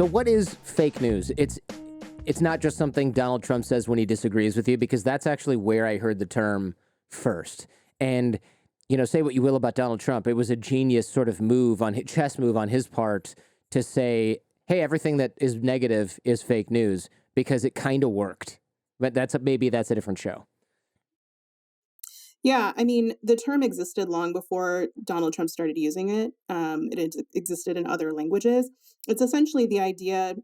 So what is fake news? It's not just something Donald Trump says when he disagrees with you, because that's actually where I heard the term first. And, say what you will about Donald Trump, it was a genius sort of chess move on his part to say, hey, everything that is negative is fake news, because it kind of worked. But maybe that's a different show. Yeah, I mean, the term existed long before Donald Trump started using it. It existed in other languages. It's essentially the idea,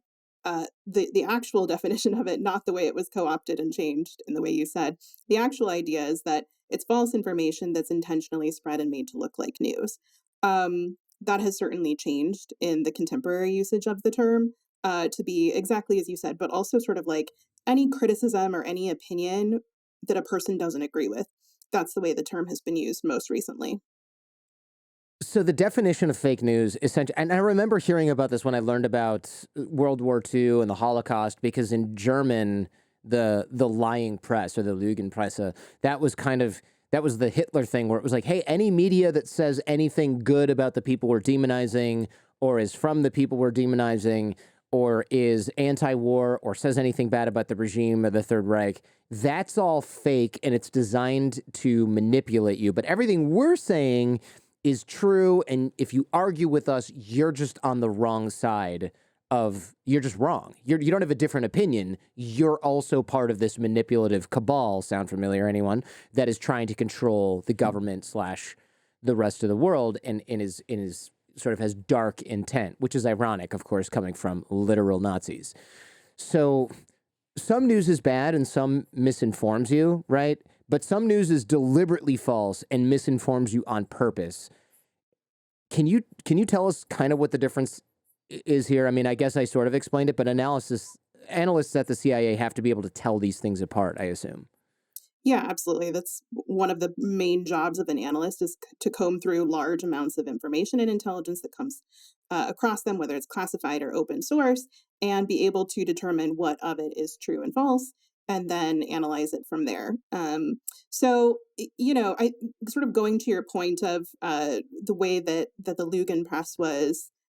the actual definition of it, not the way it was co-opted and changed in the way you said. The actual idea is that it's false information that's intentionally spread and made to look like news. That has certainly changed in the contemporary usage of the term, to be exactly as you said, but also sort of like any criticism or any opinion that a person doesn't agree with. That's the way the term has been used most recently. So the definition of fake news, essentially, and I remember hearing about this when I learned about World War II and the Holocaust, because in German, the lying press, or the Lügenpresse, that was the Hitler thing, where it was like, hey, any media that says anything good about the people we're demonizing, or is from the people we're demonizing, or is anti-war, or says anything bad about the regime or the Third Reich, that's all fake, and it's designed to manipulate you. But everything we're saying is true, and if you argue with us, you're just on the wrong side you're just wrong. You don't have a different opinion. You're also part of this manipulative cabal, sound familiar, anyone, that is trying to control the government / the rest of the world, and is sort of has dark intent, which is ironic, of course, coming from literal Nazis. So some news is bad and some misinforms you, right? But some news is deliberately false and misinforms you on purpose. Can you tell us kind of what the difference is here? I mean, I guess I sort of explained it, but analysts at the CIA have to be able to tell these things apart, I assume. Yeah, absolutely. That's one of the main jobs of an analyst, is to comb through large amounts of information and intelligence that comes across them, whether it's classified or open source, and be able to determine what of it is true and false, and then analyze it from there. I sort of going to your point of the way that the Lugenpress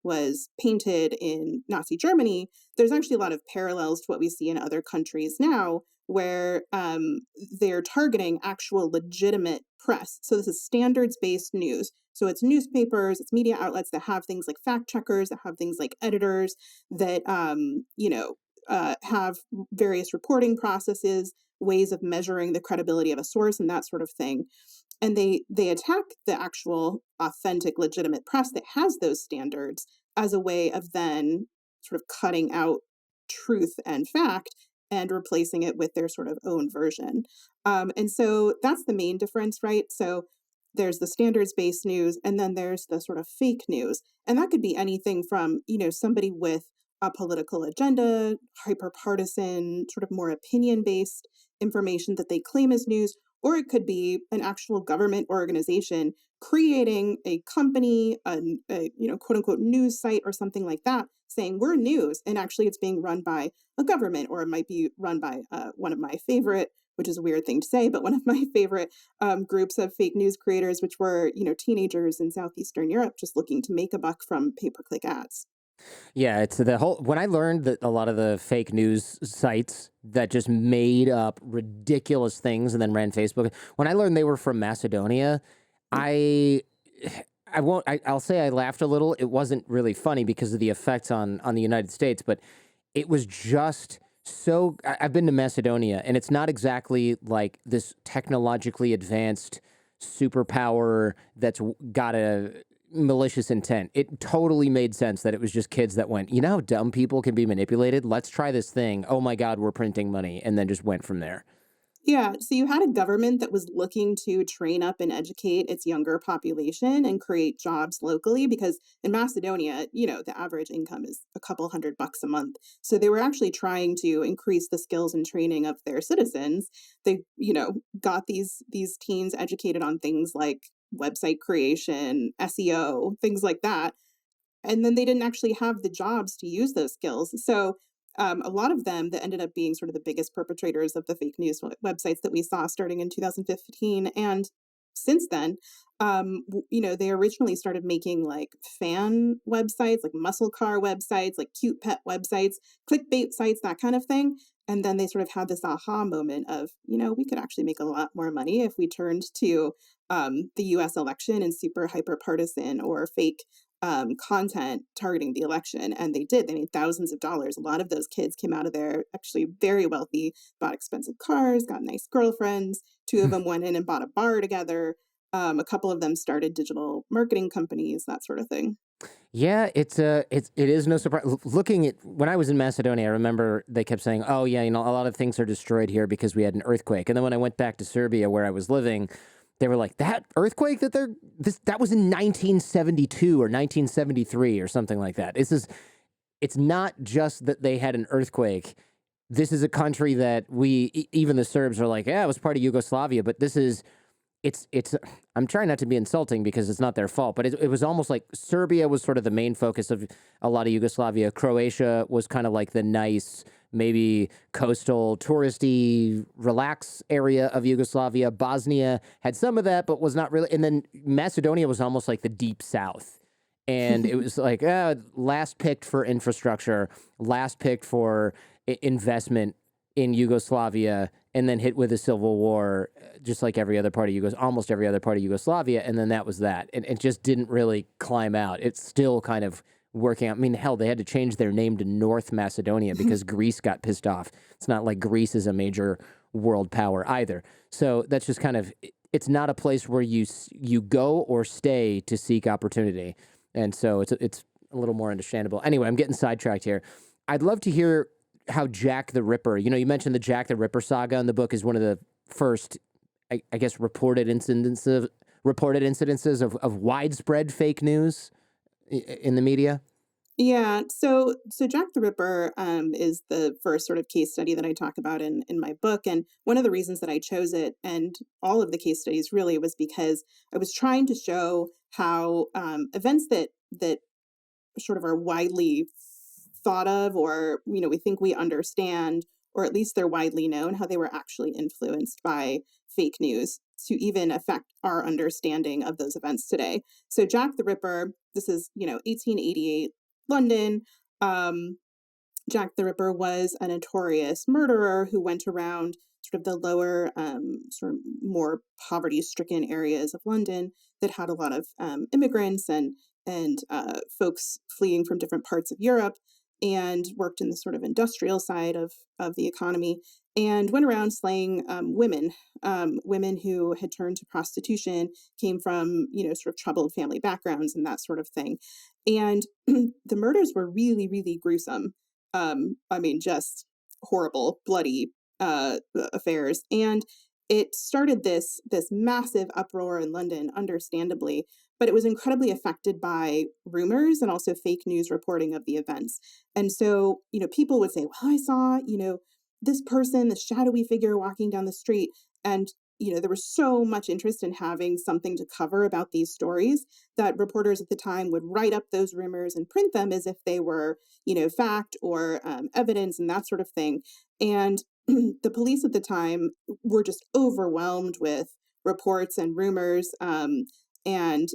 was painted in Nazi Germany. There's actually a lot of parallels to what we see in other countries now, where they're targeting actual legitimate press. So this is standards-based news. So it's newspapers, it's media outlets that have things like fact checkers, that have things like editors, that have various reporting processes, ways of measuring the credibility of a source, and that sort of thing. And they attack the actual authentic, legitimate press that has those standards as a way of then sort of cutting out truth and fact and replacing it with their sort of own version. And so that's the main difference, right? So there's the standards-based news, and then there's the sort of fake news. And that could be anything from, somebody with a political agenda, hyper-partisan, sort of more opinion-based information that they claim as news, or it could be an actual government organization creating a company, a quote unquote news site or something like that, saying we're news, and actually it's being run by a government, or it might be run by one of my favorite, which is a weird thing to say, but one of my favorite groups of fake news creators, which were teenagers in Southeastern Europe just looking to make a buck from pay-per-click ads. Yeah, it's the whole. When I learned that a lot of the fake news sites that just made up ridiculous things and then ran Facebook, when I learned they were from Macedonia, I won't. I'll say I laughed a little. It wasn't really funny because of the effects on the United States, but it was just so. I've been to Macedonia, and it's not exactly like this technologically advanced superpower that's got a malicious intent. It totally made sense that it was just kids that went, how dumb people can be manipulated? Let's try this thing. Oh my God, we're printing money. And then just went from there. Yeah, so you had a government that was looking to train up and educate its younger population and create jobs locally, because in Macedonia, the average income is a couple $100 a month. So they were actually trying to increase the skills and training of their citizens. They, got these teens educated on things like website creation, SEO, things like that. And then they didn't actually have the jobs to use those skills. So a lot of them that ended up being sort of the biggest perpetrators of the fake news websites that we saw starting in 2015 and since then, they originally started making like fan websites, like muscle car websites, like cute pet websites, clickbait sites, that kind of thing. And then they sort of had this aha moment of, we could actually make a lot more money if we turned to the US election and super hyper partisan or fake content targeting the election. And they did. They made thousands of dollars. A lot of those kids came out of there actually very wealthy, bought expensive cars, got nice girlfriends. Two of them went in and bought a bar together. A couple of them started digital marketing companies, that sort of thing. Yeah, it is no surprise. Looking at when I was in Macedonia, I remember they kept saying, "Oh yeah, a lot of things are destroyed here because we had an earthquake." And then when I went back to Serbia, where I was living, they were like, "That earthquake that was in 1972 or 1973 or something like that." It's not just that they had an earthquake. This is a country that even the Serbs are like, "Yeah, it was part of Yugoslavia," but this is it's I'm trying not to be insulting because it's not their fault, but it was almost like Serbia was sort of the main focus of a lot of Yugoslavia. Croatia was kind of like the nice, maybe coastal, touristy, relax area of Yugoslavia. Bosnia had some of that, but was not really. And then Macedonia was almost like the deep south. And it was like last picked for infrastructure, last picked for investment in Yugoslavia, and then hit with a civil war, just like almost every other part of Yugoslavia, and then that was that. And it just didn't really climb out. It's still kind of working out. I mean, hell, they had to change their name to North Macedonia because Greece got pissed off. It's not like Greece is a major world power either. So that's just kind of, it's not a place where you go or stay to seek opportunity. And so it's a little more understandable. Anyway, I'm getting sidetracked here. I'd love to hear how Jack the Ripper, you mentioned the Jack the Ripper saga in the book is one of the first, I guess, reported incidences of widespread fake news in the media. Yeah, so Jack the Ripper is the first sort of case study that I talk about in my book, and one of the reasons that I chose it and all of the case studies really was because I was trying to show how events that sort of are widely thought of, or we think we understand, or at least they're widely known, how they were actually influenced by fake news to even affect our understanding of those events today. So Jack the Ripper, this is 1888 London. um, Jack the Ripper was a notorious murderer who went around sort of the lower, sort of more poverty-stricken areas of London that had a lot of immigrants and folks fleeing from different parts of Europe, and worked in the sort of industrial side of the economy, and went around slaying women, women who had turned to prostitution, came from sort of troubled family backgrounds and that sort of thing, and the murders were really, really gruesome. I mean, just horrible, bloody affairs. And it started this massive uproar in London, understandably, but it was incredibly affected by rumors and also fake news reporting of the events. And so, people would say, "Well, I saw, this person, this shadowy figure walking down the street." And there was so much interest in having something to cover about these stories that reporters at the time would write up those rumors and print them as if they were fact or evidence and that sort of thing. And the police at the time were just overwhelmed with reports and rumors, and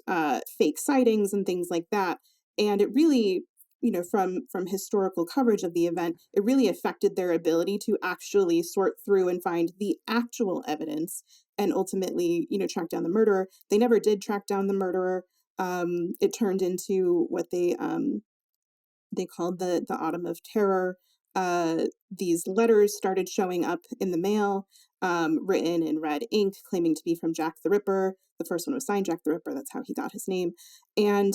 fake sightings and things like that. And it really, from historical coverage of the event, it really affected their ability to actually sort through and find the actual evidence and ultimately, track down the murderer. They never did track down the murderer. It turned into what they called the Autumn of Terror. These letters started showing up in the mail, written in red ink, claiming to be from Jack the Ripper. The first one was signed Jack the Ripper. That's how he got his name. And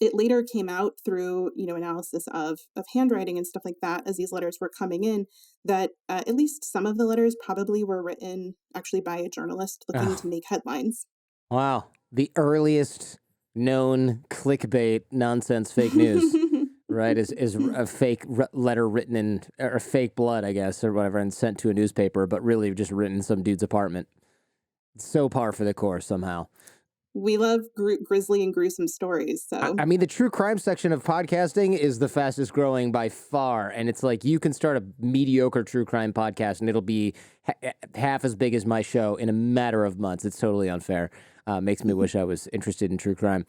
it later came out through analysis of handwriting and stuff like that as these letters were coming in, that at least some of the letters probably were written actually by a journalist looking to Oh, make headlines. wow. The earliest known clickbait nonsense fake news, right, is a fake letter written in, or fake blood, I guess, or whatever, and sent to a newspaper, but really just written in some dude's apartment. It's so par for the course somehow. We love grisly and gruesome stories. So I mean, the true crime section of podcasting is the fastest growing by far. And it's like you can start a mediocre true crime podcast and it'll be half as big as my show in a matter of months. It's totally unfair. Makes me wish I was interested in true crime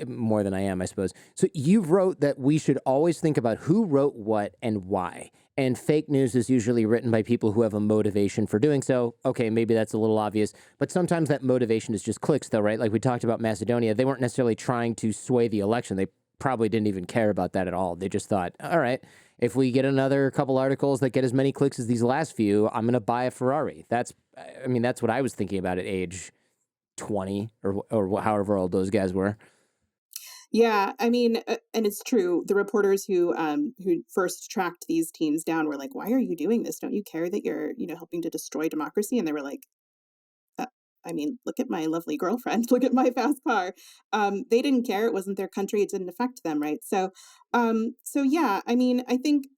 more than I am, I suppose. So you wrote that we should always think about who wrote what and why. And fake news is usually written by people who have a motivation for doing so. Okay, maybe that's a little obvious, but sometimes that motivation is just clicks, though, right? Like we talked about Macedonia, they weren't necessarily trying to sway the election. They probably didn't even care about that at all. They just thought, all right, if we get another couple articles that get as many clicks as these last few, I'm going to buy a Ferrari. That's what I was thinking about at age 20 or however old those guys were. yeah, I mean, and it's true. The reporters who first tracked these teens down were like, "Why are you doing this? Don't you care that you're, helping to destroy democracy?" And they were like, uh, "I mean, look at my lovely girlfriend. Look at my fast car." They didn't care. It wasn't their country. It didn't affect them, right? So yeah. I mean, I think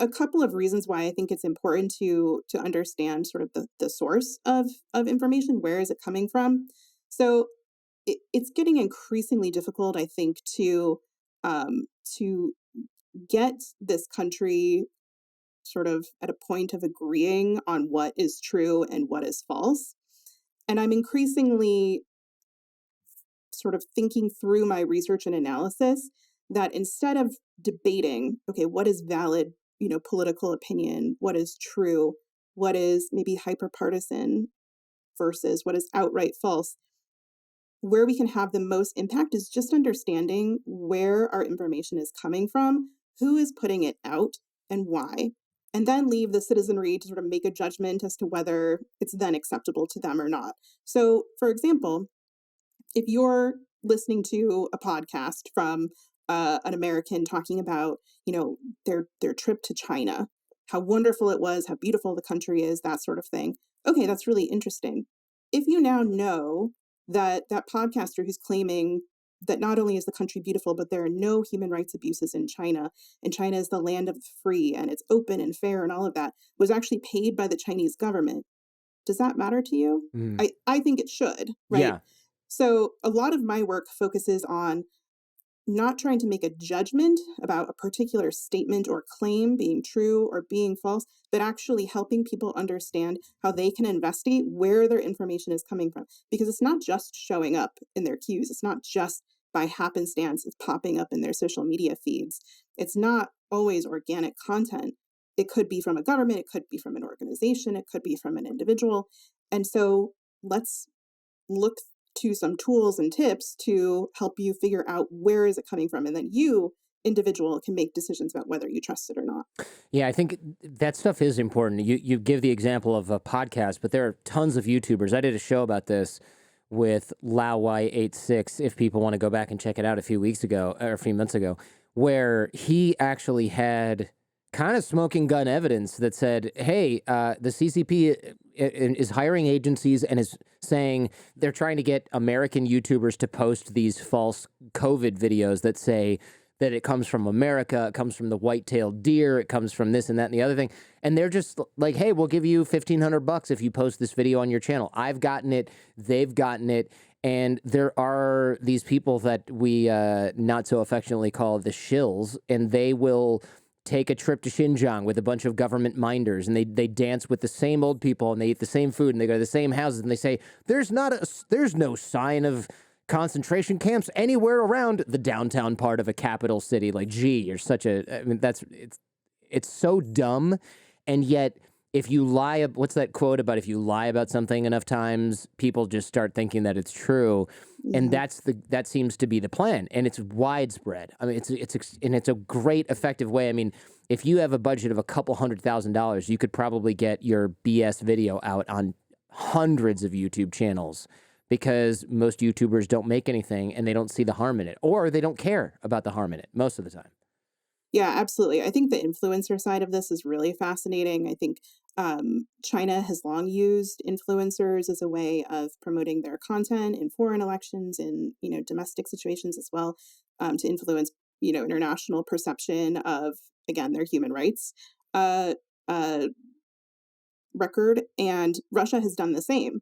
a couple of reasons why I think it's important to understand sort of the source of information. Where is it coming from? So it's getting increasingly difficult, I think, um, to get this country sort of at a point of agreeing on what is true and what is false. And I'm increasingly sort of thinking through my research and analysis that instead of debating, okay, what is valid, political opinion, what is true, what is maybe hyperpartisan versus what is outright false, where we can have the most impact is just understanding where our information is coming from, who is putting it out, and why. And then leave the citizenry to sort of make a judgment as to whether it's then acceptable to them or not. So, for example, if you're listening to a podcast from an American talking about, their trip to China, how wonderful it was, how beautiful the country is, that sort of thing. Okay, that's really interesting. If you now know that that podcaster who's claiming that not only is the country beautiful, but there are no human rights abuses in China, and China is the land of the free, and it's open and fair, and all of that, was actually paid by the Chinese government, does that matter to you? Mm. I think it should, right? Yeah. So a lot of my work focuses on not trying to make a judgment about a particular statement or claim being true or being false, but actually helping people understand how they can investigate where their information is coming from. Because it's not just showing up in their queues, it's not just by happenstance, it's popping up in their social media feeds. It's not always organic content. It could be from a government, it could be from an organization, it could be from an individual. And so let's look to some tools and tips to help you figure out where is it coming from, and then you individual can make decisions about whether you trust it or not. Yeah, I think that stuff is important. You give the example of a podcast, but there are tons of YouTubers. I did a show about this with LaoY86, if people want to go back and check it out, a few weeks ago or a few months ago, where he actually had kind of smoking gun evidence that said, hey, the CCP is hiring agencies and is saying they're trying to get American YouTubers to post these false COVID videos that say that it comes from America, it comes from the white-tailed deer, it comes from this and that and the other thing. And they're just like, hey, we'll give you $1,500 if you post this video on your channel. I've gotten it, they've gotten it. And there are these people that we not so affectionately call the shills, and they will take a trip to Xinjiang with a bunch of government minders, and they dance with the same old people, and they eat the same food, and they go to the same houses, and they say, there's no sign of concentration camps anywhere around the downtown part of a capital city. Like, gee, you're such a, I mean, it's so dumb. And yet, if you lie, what's that quote about if you lie about something enough times, people just start thinking that it's true. And Yeah. that seems to be the plan. And it's widespread. I mean, it's a great effective way. I mean, if you have a budget of a couple $100,000, you could probably get your BS video out on hundreds of YouTube channels, because most YouTubers don't make anything and they don't see the harm in it, or they don't care about the harm in it most of the time. Yeah, absolutely. I think the influencer side of this is really fascinating. I think China has long used influencers as a way of promoting their content in foreign elections, in domestic situations as well, to influence international perception of, again, their human rights uh, uh, record. And Russia has done the same.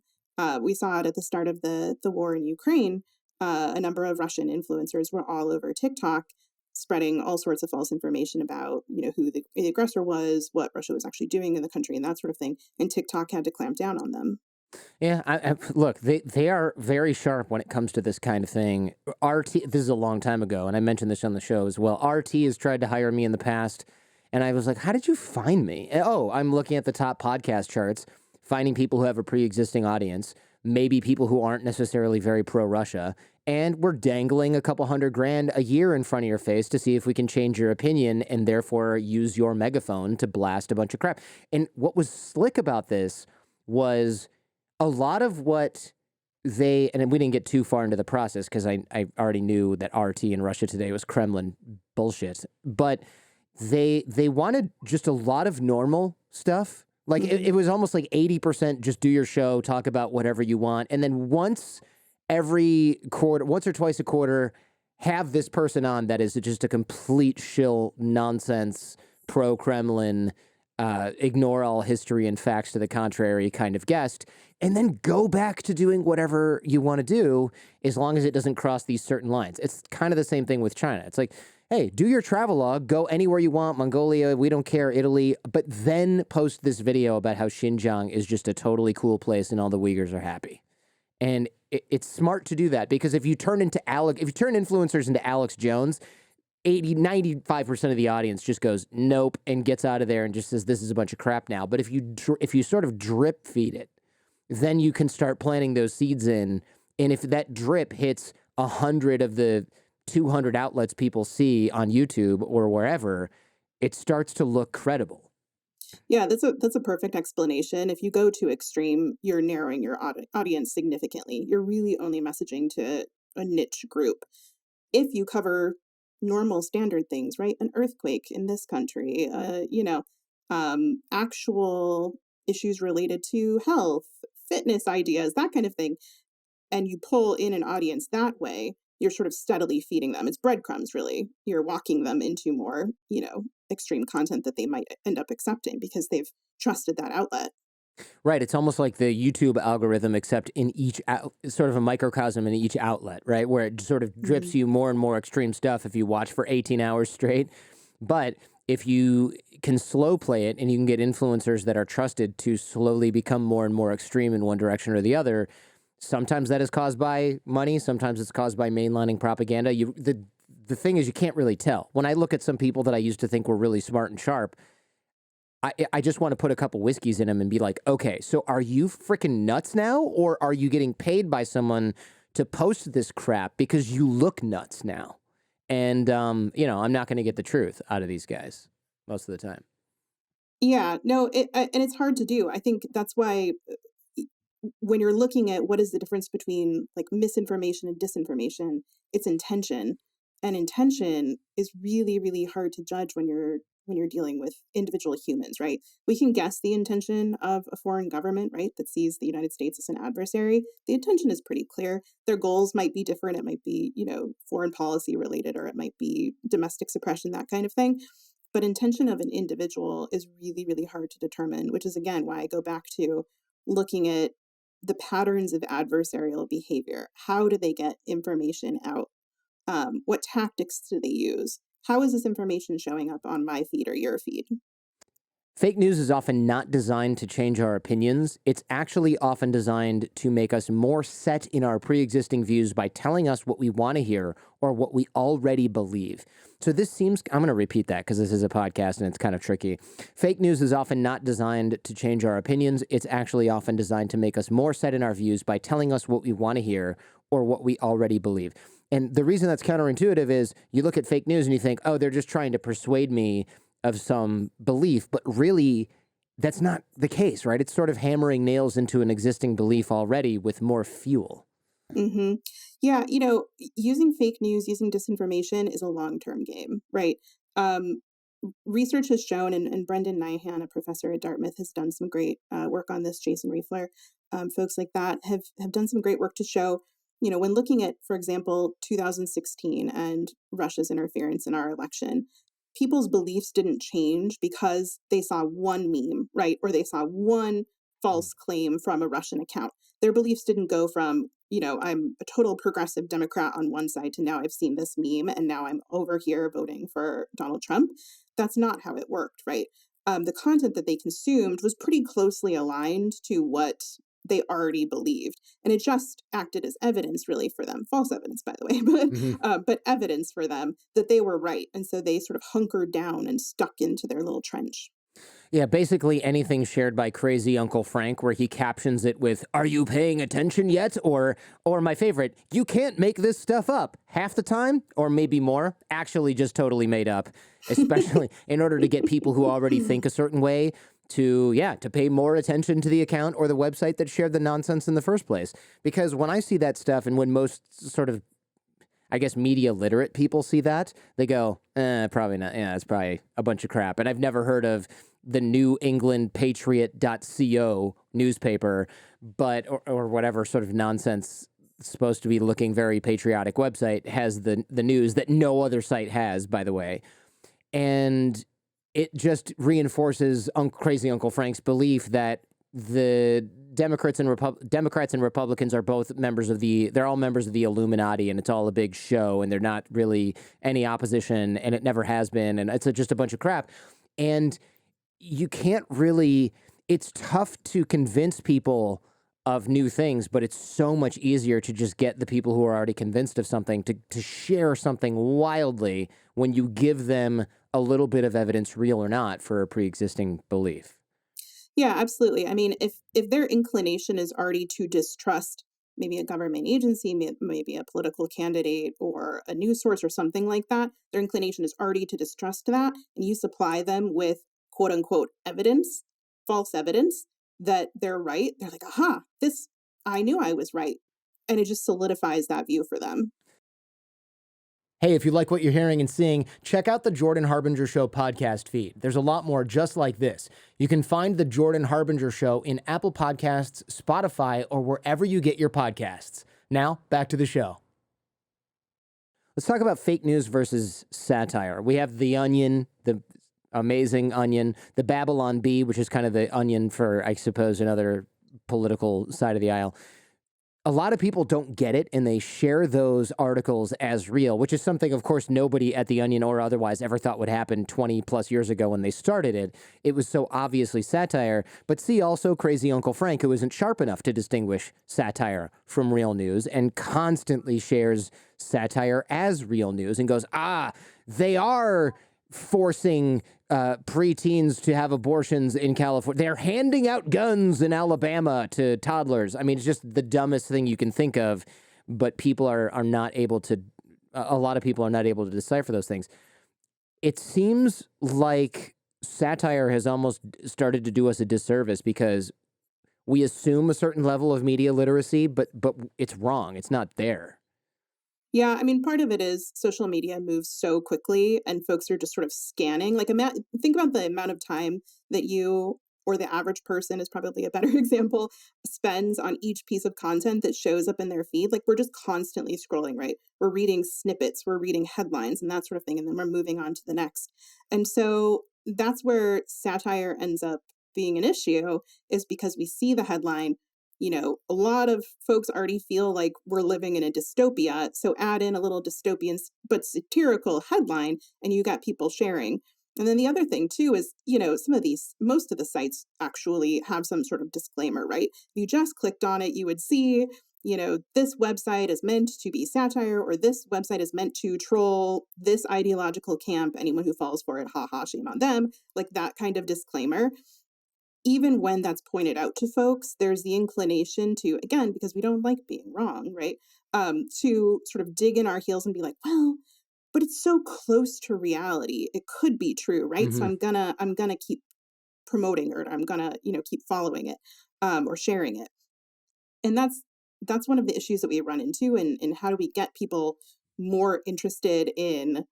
We saw it at the start of the war in Ukraine. A number of Russian influencers were all over TikTok spreading all sorts of false information about, who the aggressor was, what Russia was actually doing in the country, and that sort of thing. And TikTok had to clamp down on them. Yeah, look, they are very sharp when it comes to this kind of thing. RT, this is a long time ago, and I mentioned this on the show as well. RT has tried to hire me in the past, and I was like, "How did you find me?" Oh, I'm looking at the top podcast charts, finding people who have a pre-existing audience, maybe people who aren't necessarily very pro-Russia, and we're dangling a couple $100,000 a year in front of your face to see if we can change your opinion and therefore use your megaphone to blast a bunch of crap. And what was slick about this was a lot of what and we didn't get too far into the process because I already knew that RT in Russia Today was Kremlin bullshit, but they wanted just a lot of normal stuff. Like it was almost like 80% just do your show, talk about whatever you want, and then once every quarter, once or twice a quarter, have this person on that is just a complete shill nonsense pro Kremlin, ignore all history and facts to the contrary kind of guest, and then go back to doing whatever you want to do as long as it doesn't cross these certain lines. It's kind of the same thing with China. It's like, hey, do your travelogue, go anywhere you want, Mongolia, we don't care, Italy, but then post this video about how Xinjiang is just a totally cool place and all the Uyghurs are happy. And it's smart to do that because if you turn influencers into Alex Jones, 95% of the audience just goes nope and gets out of there and just says this is a bunch of crap now. But if you sort of drip feed it, then you can start planting those seeds in. And if that drip hits 100 of the 200 outlets people see on YouTube or wherever, it starts to look credible. Yeah, that's a perfect explanation. If you go to extreme, you're narrowing your audience significantly. You're really only messaging to a niche group. If you cover normal standard things, right? An earthquake in this country, actual issues related to health, fitness ideas, that kind of thing, and you pull in an audience that way, you're sort of steadily feeding them. It's breadcrumbs, really. You're walking them into more, extreme content that they might end up accepting because they've trusted that outlet. Right. It's almost like the YouTube algorithm, except in each sort of a microcosm in each outlet, right? Where it sort of drips Mhm. you more and more extreme stuff if you watch for 18 hours straight. But if you can slow play it and you can get influencers that are trusted to slowly become more and more extreme in one direction or the other, sometimes that is caused by money. Sometimes it's caused by mainlining propaganda. The thing is, you can't really tell. When I look at some people that I used to think were really smart and sharp, I just want to put a couple whiskeys in them and be like, okay, so are you freaking nuts now? Or are you getting paid by someone to post this crap because you look nuts now? And, I'm not going to get the truth out of these guys most of the time. Yeah, no, and it's hard to do. I think that's why when you're looking at what is the difference between like misinformation and disinformation, it's intention. And intention is really, really hard to judge when you're dealing with individual humans, right? We can guess the intention of a foreign government, right, that sees the United States as an adversary. The intention is pretty clear. Their goals might be different. It might be, foreign policy related, or it might be domestic suppression, that kind of thing. But intention of an individual is really, really hard to determine, which is again why I go back to looking at the patterns of adversarial behavior. How do they get information out? What tactics do they use? How is this information showing up on my feed or your feed? Fake news is often not designed to change our opinions. It's actually often designed to make us more set in our pre-existing views by telling us what we want to hear or what we already believe. So this seems, I'm going to repeat that because this is a podcast and it's kind of tricky. Fake news is often not designed to change our opinions. It's actually often designed to make us more set in our views by telling us what we want to hear or what we already believe. And the reason that's counterintuitive is you look at fake news and you think, oh, they're just trying to persuade me of some belief, but really that's not the case, right? It's sort of hammering nails into an existing belief already with more fuel. Hmm. Yeah, using fake news, using disinformation is a long-term game, right? Um, Research has shown, and Brendan Nyhan, a professor at Dartmouth, has done some great work on this. Jason Riefler, folks like that have done some great work to show, when looking at, for example, 2016 and Russia's interference in our election, people's beliefs didn't change because they saw one meme, right, or they saw one false claim from a Russian account. Their beliefs didn't go from, I'm a total progressive Democrat on one side to now I've seen this meme and now I'm over here voting for Donald Trump. That's not how it worked, right? The content that they consumed was pretty closely aligned to what they already believed, and it just acted as evidence, really, for them. False evidence, by the way, Mhm. but evidence for them that they were right, and so they sort of hunkered down and stuck into their little trench. Yeah, basically anything shared by crazy Uncle Frank where he captions it with "Are you paying attention yet?" or my favorite, "You can't make this stuff up." Half the time, or maybe more, actually just totally made up, especially in order to get people who already think a certain way to to pay more attention to the account or the website that shared the nonsense in the first place. Because when I see that stuff and when most sort of I guess media literate people see that, they go, probably not. Yeah, it's probably a bunch of crap. And I've never heard of the New England Patriot.co newspaper, or whatever sort of nonsense supposed to be looking very patriotic website has the news that no other site has, by the way. And it just reinforces crazy Uncle Frank's belief that the Democrats and Republicans are both members of they're all members of the Illuminati, and it's all a big show, and they're not really any opposition, and it never has been, and it's just a bunch of crap. And you can't really, it's tough to convince people of new things, but it's so much easier to just get the people who are already convinced of something to share something wildly when you give them a little bit of evidence, real or not, for a pre-existing belief. Yeah, absolutely. I mean, if their inclination is already to distrust maybe a government agency, maybe a political candidate or a news source or something like that, their inclination is already to distrust that, and you supply them with quote unquote evidence, false evidence that they're right. They're like, aha, this, I knew I was right. And it just solidifies that view for them. Hey, if you like what you're hearing and seeing, check out the Jordan Harbinger Show podcast feed. There's a lot more just like this. You can find the Jordan Harbinger Show in Apple Podcasts, Spotify, or wherever you get your podcasts. Now, back to the show. Let's talk about fake news versus satire. We have The Onion, the amazing Onion, the Babylon Bee, which is kind of the Onion for, I suppose, another political side of the aisle. A lot of people don't get it and they share those articles as real, which is something, of course, nobody at The Onion or otherwise ever thought would happen 20 plus years ago when they started it. It was so obviously satire. But see also crazy Uncle Frank, who isn't sharp enough to distinguish satire from real news and constantly shares satire as real news and goes, they are forcing preteens to have abortions in California. They're handing out guns in Alabama to toddlers. I mean, it's just the dumbest thing you can think of, but people are not able to, a lot of people are not able to decipher those things. It seems like satire has almost started to do us a disservice because we assume a certain level of media literacy, but it's wrong. It's not there. Yeah, I mean, part of it is social media moves so quickly and folks are just sort of scanning. Like, think about the amount of time that you or the average person is probably a better example spends on each piece of content that shows up in their feed. Like, we're just constantly scrolling, right? We're reading snippets, we're reading headlines and that sort of thing, and then we're moving on to the next. And so that's where satire ends up being an issue, is because we see the headline, a lot of folks already feel like we're living in a dystopia. So add in a little dystopian but satirical headline, and you got people sharing. And then the other thing too is, most of the sites actually have some sort of disclaimer, right? If you just clicked on it, you would see, this website is meant to be satire, or this website is meant to troll this ideological camp. Anyone who falls for it, haha, shame on them. Like that kind of disclaimer. Even when that's pointed out to folks, there's the inclination to, again, because we don't like being wrong, right? To sort of dig in our heels and be like, well, but it's so close to reality. It could be true, right? So Hmm. I'm gonna keep promoting it, or I'm gonna, keep following it, or sharing it. And that's one of the issues that we run into, and how do we get people more interested in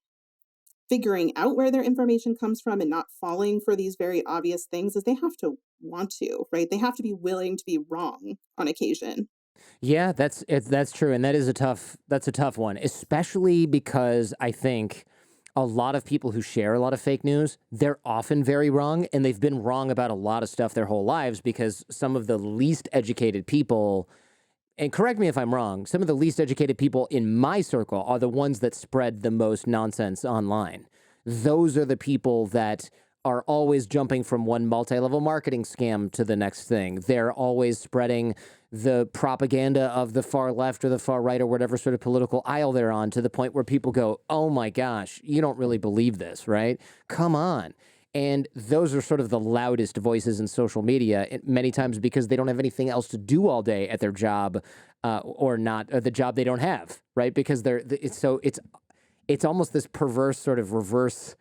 figuring out where their information comes from and not falling for these very obvious things, is they have to want to, right? They have to be willing to be wrong on occasion. Yeah, that's true, and that's a tough one, especially because I think a lot of people who share a lot of fake news, they're often very wrong, and they've been wrong about a lot of stuff their whole lives because some of the least educated people, and correct me if I'm wrong, some of the least educated people in my circle are the ones that spread the most nonsense online. Those are the people that are always jumping from one multi-level marketing scam to the next thing. They're always spreading the propaganda of the far left or the far right or whatever sort of political aisle they're on, to the point where people go, oh my gosh, you don't really believe this, right? Come on. And those are sort of the loudest voices in social media, many times because they don't have anything else to do all day at their job, or not, or the job they don't have, right? Because it's almost this perverse sort of reverse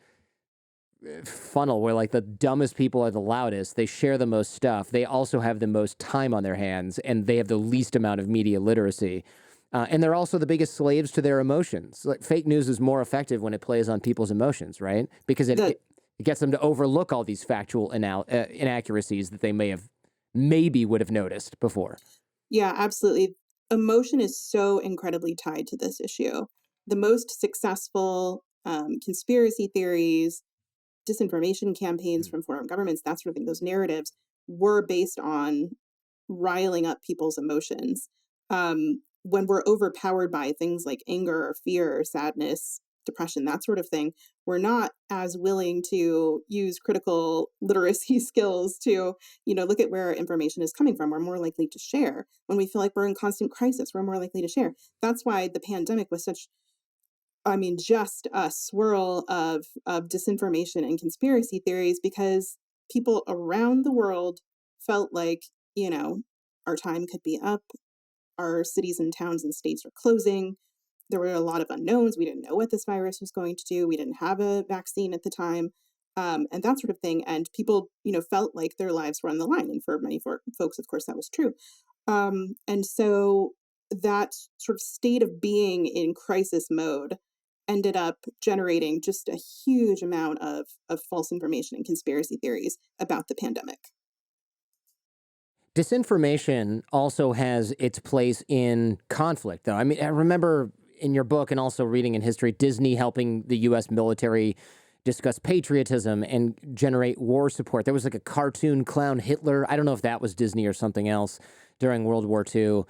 funnel where, like, the dumbest people are the loudest. They share the most stuff. They also have the most time on their hands, and they have the least amount of media literacy. And they're also the biggest slaves to their emotions. Like, fake news is more effective when it plays on people's emotions, right? Because it gets them to overlook all these factual inaccuracies that they maybe would have noticed before. Yeah, absolutely. Emotion is so incredibly tied to this issue. The most successful conspiracy theories, disinformation campaigns Mm. from foreign governments, that sort of thing, those narratives were based on riling up people's emotions. When we're overpowered by things like anger or fear or sadness, depression, that sort of thing, we're not as willing to use critical literacy skills to, look at where our information is coming from. We're more likely to share. When we feel like we're in constant crisis, we're more likely to share. That's why the pandemic was such, just a swirl of disinformation and conspiracy theories, because people around the world felt like, our time could be up, our cities and towns and states are closing. There were a lot of unknowns. We didn't know what this virus was going to do. We didn't have a vaccine at the time, and that sort of thing. And people, felt like their lives were on the line. And for many folks, of course, that was true. And so that sort of state of being in crisis mode ended up generating just a huge amount of false information and conspiracy theories about the pandemic. Disinformation also has its place in conflict, though. I mean, I remember in your book and also reading in history, Disney helping the U.S. military discuss patriotism and generate war support. There was like a cartoon clown Hitler. I don't know if that was Disney or something else during World War II.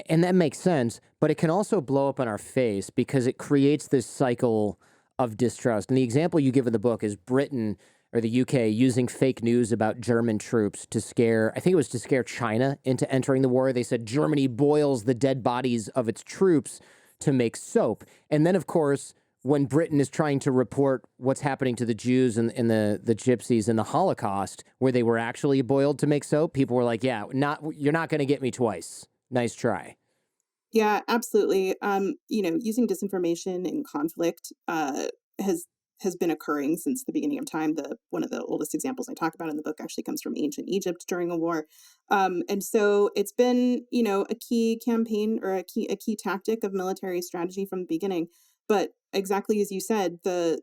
And that makes sense, but it can also blow up in our face because it creates this cycle of distrust. And the example you give in the book is Britain or the UK using fake news about German troops to scare, I think it was to scare China into entering the war. They said Germany boils the dead bodies of its troops to make soap. And then, of course, when Britain is trying to report what's happening to the Jews and the Gypsies in the Holocaust, where they were actually boiled to make soap, people were like, yeah, you're not going to get me twice. Nice try. Yeah, absolutely. Using disinformation in conflict has has been occurring since the beginning of time. The One of the oldest examples I talk about in the book actually comes from ancient Egypt during a war, and so it's been, a key campaign or a key tactic of military strategy from the beginning. But exactly as you said, the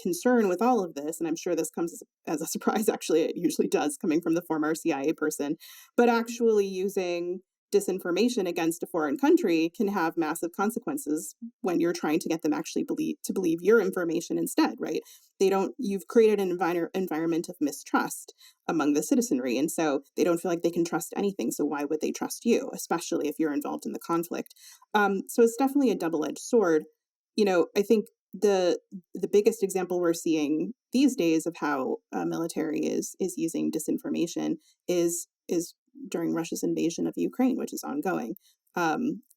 concern with all of this, and I'm sure this comes as a surprise, actually, it usually does, coming from the former CIA person, but actually using disinformation against a foreign country can have massive consequences when you're trying to get them actually believe your information instead, right? You've created an environment of mistrust among the citizenry, and so they don't feel like they can trust anything. So why would they trust you, especially if you're involved in the conflict? So it's definitely a double-edged sword. I think the biggest example we're seeing these days of how military is using disinformation is during Russia's invasion of Ukraine, which is ongoing.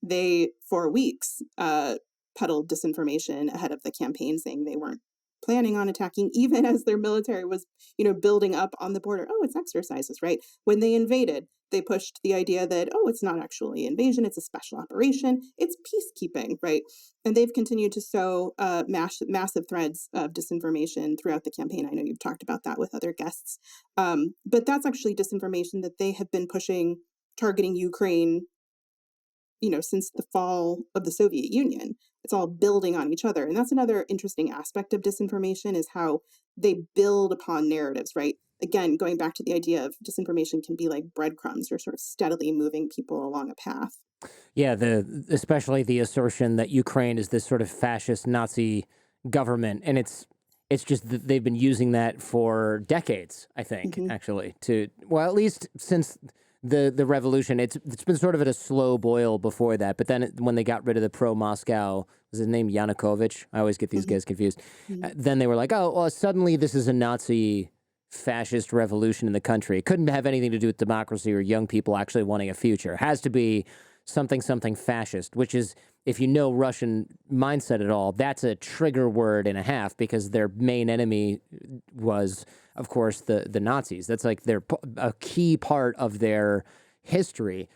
They for weeks peddled disinformation ahead of the campaign, saying they weren't planning on attacking, even as their military was, building up on the border. Oh, it's exercises, right? When they invaded, they pushed the idea that, oh, it's not actually invasion, it's a special operation, it's peacekeeping, right? And they've continued to sow massive threads of disinformation throughout the campaign. I know you've talked about that with other guests. But that's actually disinformation that they have been pushing, targeting Ukraine, since the fall of the Soviet Union. It's all building on each other. And that's another interesting aspect of disinformation, is how they build upon narratives, right? Again, going back to the idea of disinformation can be like breadcrumbs. You're sort of steadily moving people along a path. Yeah, especially the assertion that Ukraine is this sort of fascist Nazi government, and it's just that they've been using that for decades, I think, Mhm. actually, well, at least since the revolution. It's been sort of at a slow boil before that, but then when they got rid of the pro-Moscow, was his name Yanukovych? I always get these Mhm. guys confused. Mhm. Then they were like, oh, well, suddenly this is a Nazi fascist revolution in the country. It couldn't have anything to do with democracy or young people actually wanting a future. It has to be something fascist, which is, if you know Russian mindset at all, that's a trigger word and a half, because their main enemy was, of course, the Nazis. That's like a key part of their history,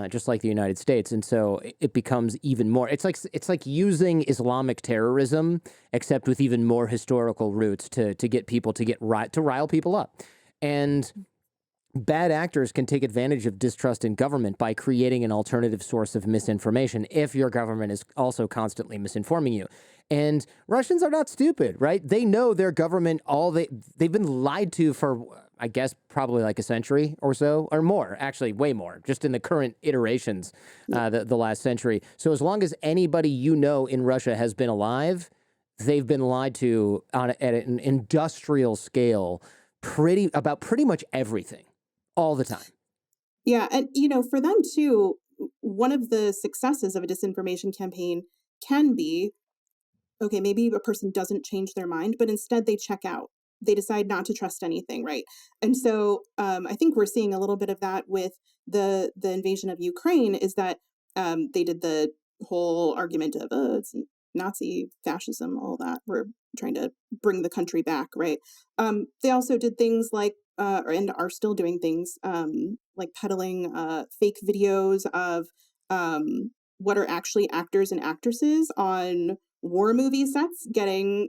just like the United States. And so it becomes even more. It's like using Islamic terrorism, except with even more historical roots to get people to rile people up. And bad actors can take advantage of distrust in government by creating an alternative source of misinformation if your government is also constantly misinforming you. And Russians are not stupid, right? They know their government, they've been lied to for, I guess, probably like a century or so, or more, actually way more, just in the current iterations, Yeah. the last century. So as long as anybody you know in Russia has been alive, they've been lied to at an industrial scale about pretty much everything all the time. Yeah, and, for them too, one of the successes of a disinformation campaign can be, okay, maybe a person doesn't change their mind, but instead they check out. They decide not to trust anything, right? And so, I think we're seeing a little bit of that with the invasion of Ukraine. Is that they did the whole argument of, it's Nazi fascism, all that. We're trying to bring the country back, right? They also did things like, and are still doing things like peddling fake videos of what are actually actors and actresses on war movie sets, getting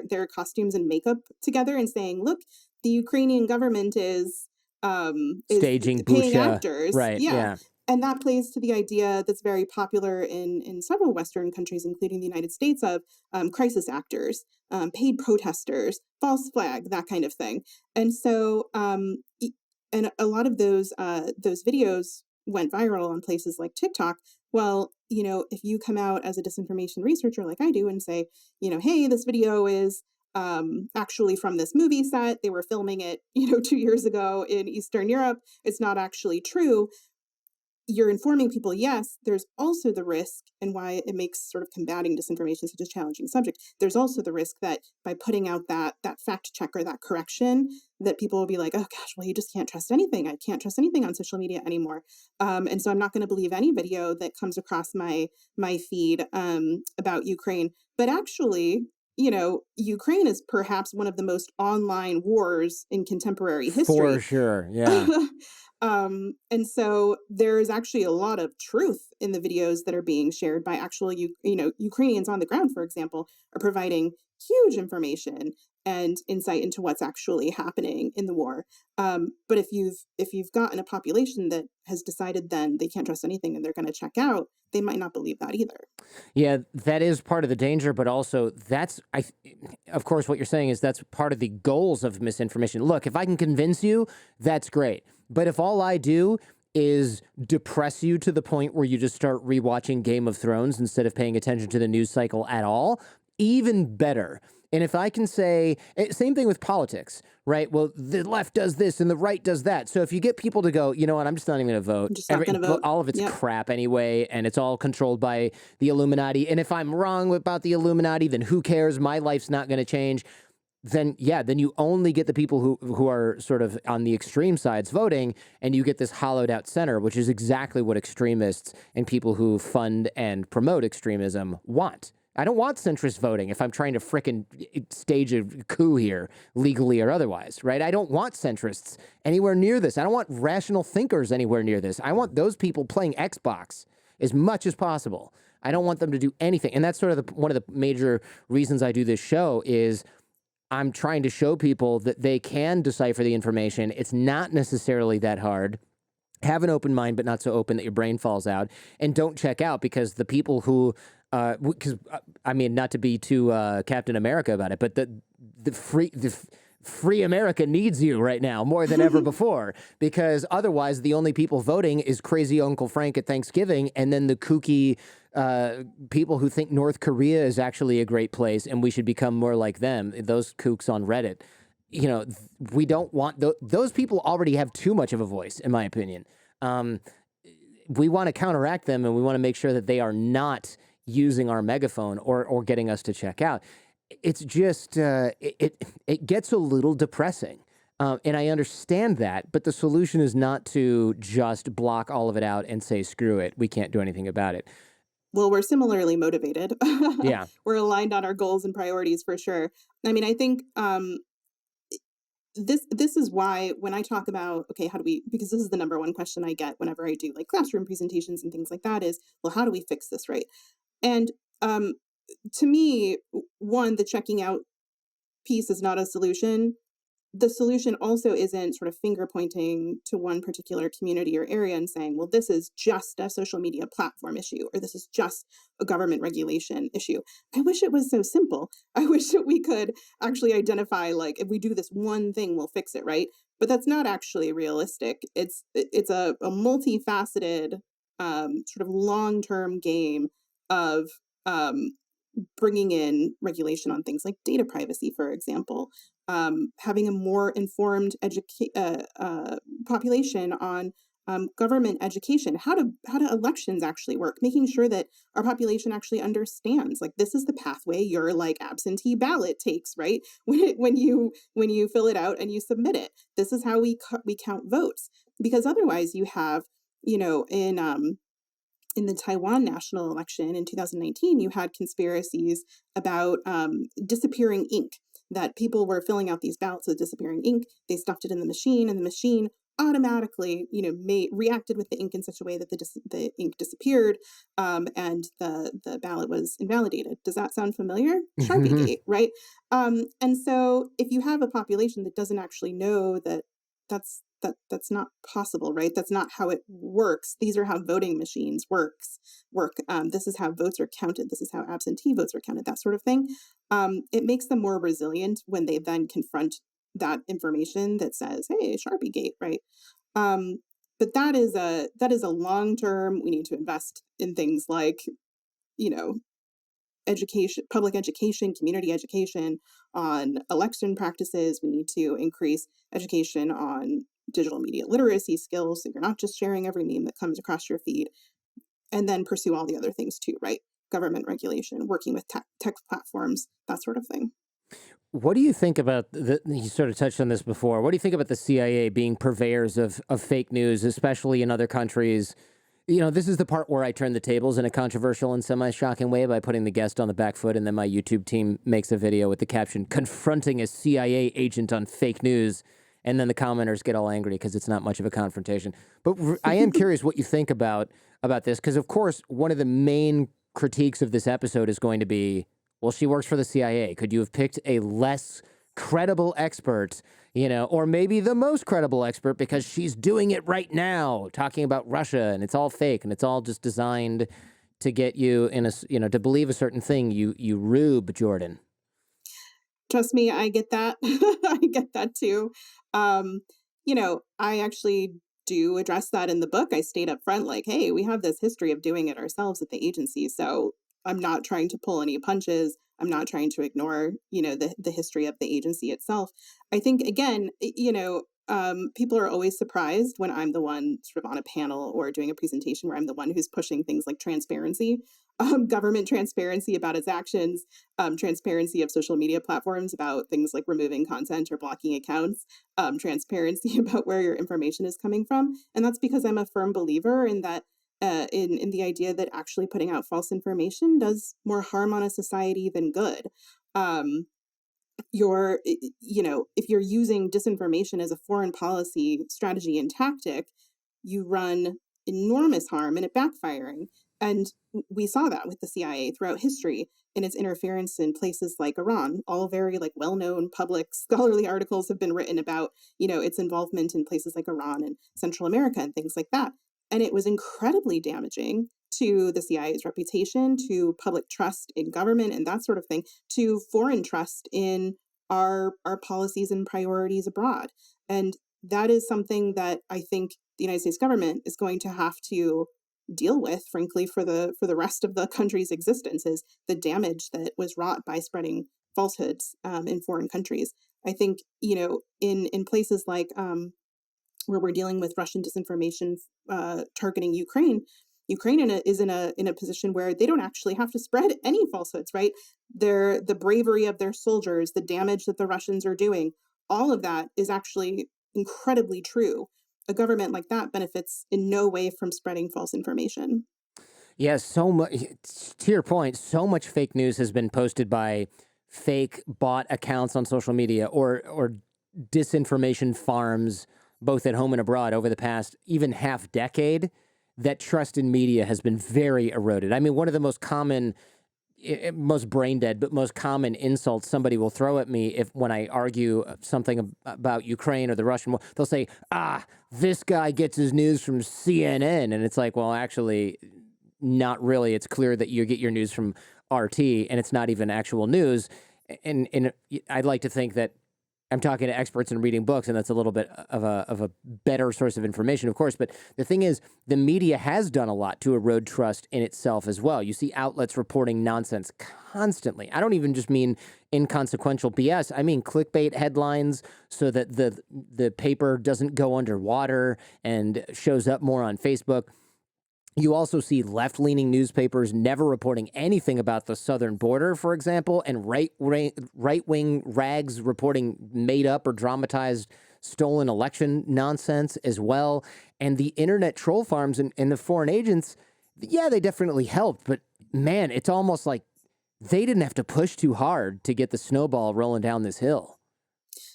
their costumes and makeup together and saying, look, the Ukrainian government is Staging paying Bucha, actors. right? Yeah. Yeah, And that plays to the idea that's very popular in several Western countries, including the United States, of crisis actors, paid protesters, false flag, that kind of thing. And so, and a lot of those videos went viral on places like TikTok. Well, if you come out as a disinformation researcher like I do and say, hey, this video is actually from this movie set. They were filming it, 2 years ago in Eastern Europe. It's not actually true. You're informing people, yes. There's also the risk, and why it makes sort of combating disinformation such a challenging subject. There's also the risk that by putting out that fact check or that correction, that people will be like, oh gosh, well, you just can't trust anything. I can't trust anything on social media anymore. And so I'm not going to believe any video that comes across my feed about Ukraine. But actually, Ukraine is perhaps one of the most online wars in contemporary for history. sure. Yeah. And so there is actually a lot of truth in the videos that are being shared by actual, Ukrainians on the ground, for example, are providing huge information and insight into what's actually happening in the war. But if you've gotten a population that has decided then they can't trust anything and they're going to check out, they might not believe that either. Yeah, that is part of the danger, but also of course, what you're saying is that's part of the goals of misinformation. Look, if I can convince you, that's great. But if all I do is depress you to the point where you just start rewatching Game of Thrones instead of paying attention to the news cycle at all, even better. And if I can say, same thing with politics, right? Well, the left does this and the right does that. So if you get people to go, you know what, I'm just not even going to vote. I'm just not going to vote. All of it's Yep. crap anyway, and it's all controlled by the Illuminati. And if I'm wrong about the Illuminati, then who cares? My life's not going to change. Then you only get the people who are sort of on the extreme sides voting, and you get this hollowed out center, which is exactly what extremists and people who fund and promote extremism want. I don't want centrist voting if I'm trying to frickin' stage a coup here, legally or otherwise, right? I don't want centrists anywhere near this. I don't want rational thinkers anywhere near this. I want those people playing Xbox as much as possible. I don't want them to do anything. And that's sort of one of the major reasons I do this show is I'm trying to show people that they can decipher the information. It's not necessarily that hard. Have an open mind, but not so open that your brain falls out. And don't check out, because the people who, I mean, not to be too Captain America about it, but the free America needs you right now more than ever before, because otherwise the only people voting is crazy Uncle Frank at Thanksgiving, and then the kooky people who think North Korea is actually a great place and we should become more like them. Those kooks on Reddit. We don't want those people already have too much of a voice, in my opinion. Um, we want to counteract them, and we want to make sure that they are not using our megaphone or getting us to check out. It's just it gets a little depressing. And I understand that, but the solution is not to just block all of it out and say, screw it, we can't do anything about it. Well, we're similarly motivated. Yeah. We're aligned on our goals and priorities for sure. I mean, I think this is why when I talk about, okay, how do we, because this is the number one question I get whenever I do like classroom presentations and things like that is, well, how do we fix this, right? And to me, one, the checking out piece is not a solution. The solution also isn't sort of finger pointing to one particular community or area and saying, well, this is just a social media platform issue, or this is just a government regulation issue. I wish it was so simple. I wish that we could actually identify, like, if we do this one thing, we'll fix it, right? But that's not actually realistic. It's a multifaceted, sort of long-term game of bringing in regulation on things like data privacy, for example, having a more informed population on government education, how do elections actually work, making sure that our population actually understands, like, this is the pathway your like absentee ballot takes, right? When you fill it out and you submit it, this is how we count votes, because otherwise you have, in the Taiwan national election in 2019, you had conspiracies about disappearing ink, that people were filling out these ballots with disappearing ink. They stuffed it in the machine, and the machine automatically, reacted with the ink in such a way that the ink disappeared, and the ballot was invalidated. Does that sound familiar? Sharpie Gate, right? And so if you have a population that doesn't actually know that that's not possible, right? That's not how it works. These are how voting machines work. This is how votes are counted. This is how absentee votes are counted. That sort of thing. It makes them more resilient when they then confront that information that says, "Hey, Sharpie Gate," right? But that is a long term. We need to invest in things like, you know, education, public education, community education, on election practices. We need to increase education on digital media literacy skills, so you're not just sharing every meme that comes across your feed, and then pursue all the other things too, right? Government regulation, working with tech platforms, that sort of thing. What do you think about you sort of touched on this before. What do you think about the CIA being purveyors of fake news, especially in other countries? This is the part where I turn the tables in a controversial and semi-shocking way by putting the guest on the back foot, and then my YouTube team makes a video with the caption, "Confronting a CIA agent on fake news," and then the commenters get all angry because it's not much of a confrontation. But I am curious what you think about this, because, of course, one of the main critiques of this episode is going to be, well, she works for the CIA. Could you have picked a less credible expert, or maybe the most credible expert, because she's doing it right now, talking about Russia, and it's all fake, and it's all just designed to get you to believe a certain thing. You rube, Jordan. Trust me, I get that. I get that too. I actually do address that in the book. I state up front, like, hey, we have this history of doing it ourselves at the agency. So I'm not trying to pull any punches. I'm not trying to ignore, the history of the agency itself. I think, again, people are always surprised when I'm the one sort of on a panel or doing a presentation where I'm the one who's pushing things like transparency, government transparency about its actions, transparency of social media platforms about things like removing content or blocking accounts, transparency about where your information is coming from. And that's because I'm a firm believer in that, in the idea that actually putting out false information does more harm on a society than good. Um, if you're using disinformation as a foreign policy strategy and tactic, you run enormous harm and it backfiring. And we saw that with the CIA throughout history in its interference in places like Iran. All very like well-known public scholarly articles have been written about, its involvement in places like Iran and Central America and things like that. And it was incredibly damaging to the CIA's reputation, to public trust in government and that sort of thing, to foreign trust in our policies and priorities abroad. And that is something that I think the United States government is going to have to deal with, frankly, for the rest of the country's existence, is the damage that was wrought by spreading falsehoods in foreign countries. I think, in places like where we're dealing with Russian disinformation targeting Ukraine, is in a position where they don't actually have to spread any falsehoods, right? The bravery of their soldiers, the damage that the Russians are doing, all of that is actually incredibly true. A government like that benefits in no way from spreading false information. Yeah, so much. To your point, so much fake news has been posted by fake bot accounts on social media, or disinformation farms, both at home and abroad, over the past even half decade. That trust in media has been very eroded. I mean, one of the most common, most brain dead, but most common insults somebody will throw at me if when I argue something about Ukraine or the Russian war, they'll say, "Ah, this guy gets his news from CNN," and it's like, well, actually, not really. It's clear that you get your news from RT, and it's not even actual news. And I'd like to think that I'm talking to experts and reading books, and that's a little bit of a better source of information, of course. But the thing is, the media has done a lot to erode trust in itself as well. You see outlets reporting nonsense constantly. I don't even just mean inconsequential BS. I mean clickbait headlines so that the paper doesn't go underwater and shows up more on Facebook. You also see left-leaning newspapers never reporting anything about the southern border, for example, and right-wing rags reporting made-up or dramatized stolen election nonsense as well. And the internet troll farms and the foreign agents, yeah, they definitely helped, but man, it's almost like they didn't have to push too hard to get the snowball rolling down this hill.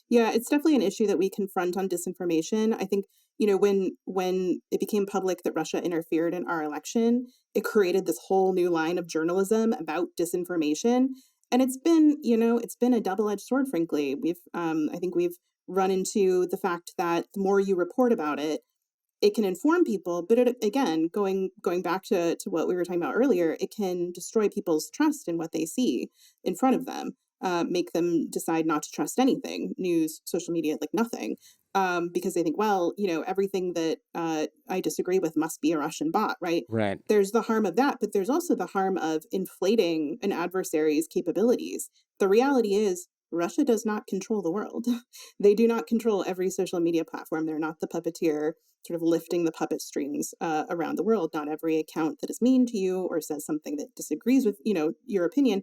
Yeah, it's definitely an issue that we confront on disinformation. I think, when it became public that Russia interfered in our election, it created this whole new line of journalism about disinformation. And it's been a double-edged sword, frankly. I think we've run into the fact that the more you report about it, it can inform people, but again, going back to what we were talking about earlier, it can destroy people's trust in what they see in front of them, make them decide not to trust anything, news, social media, like nothing, because they think, well, everything that I disagree with must be a Russian bot, right? Right. There's the harm of that, but there's also the harm of inflating an adversary's capabilities. The reality is, Russia does not control the world. They do not control every social media platform. They're not the puppeteer sort of lifting the puppet strings around the world. Not every account that is mean to you or says something that disagrees with your opinion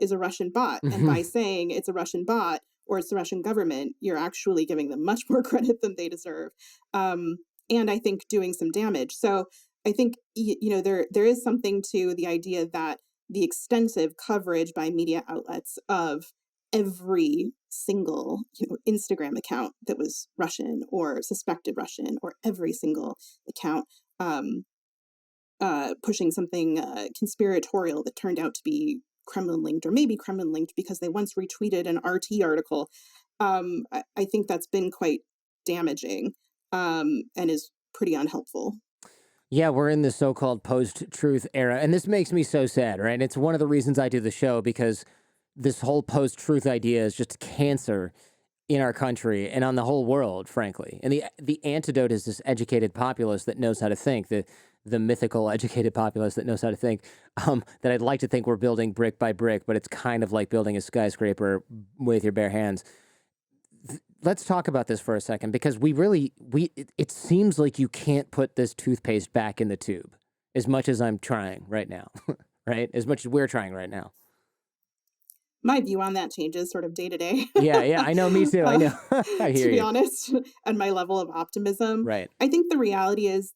is a Russian bot. And by saying it's a Russian bot or it's the Russian government, you're actually giving them much more credit than they deserve, and I think doing some damage. So I think there is something to the idea that the extensive coverage by media outlets of every single Instagram account that was Russian or suspected Russian, or every single account um, pushing something conspiratorial that turned out to be Kremlin linked, or maybe Kremlin linked because they once retweeted an RT article. I think that's been quite damaging, and is pretty unhelpful. Yeah, we're in the so-called post-truth era, and this makes me so sad, right? It's one of the reasons I do the show, because this whole post-truth idea is just cancer in our country and on the whole world, frankly. And the antidote is this educated populace that knows how to think, the mythical educated populace that knows how to think. That I'd like to think we're building brick by brick, but it's kind of like building a skyscraper with your bare hands. Let's talk about this for a second, because it seems like you can't put this toothpaste back in the tube as much as I'm trying right now, right? As much as we're trying right now. My view on that changes sort of day to day. Yeah, yeah, I know, me too. I uh, know. I to hear be you. honest, and my level of optimism. Right. I think the reality is,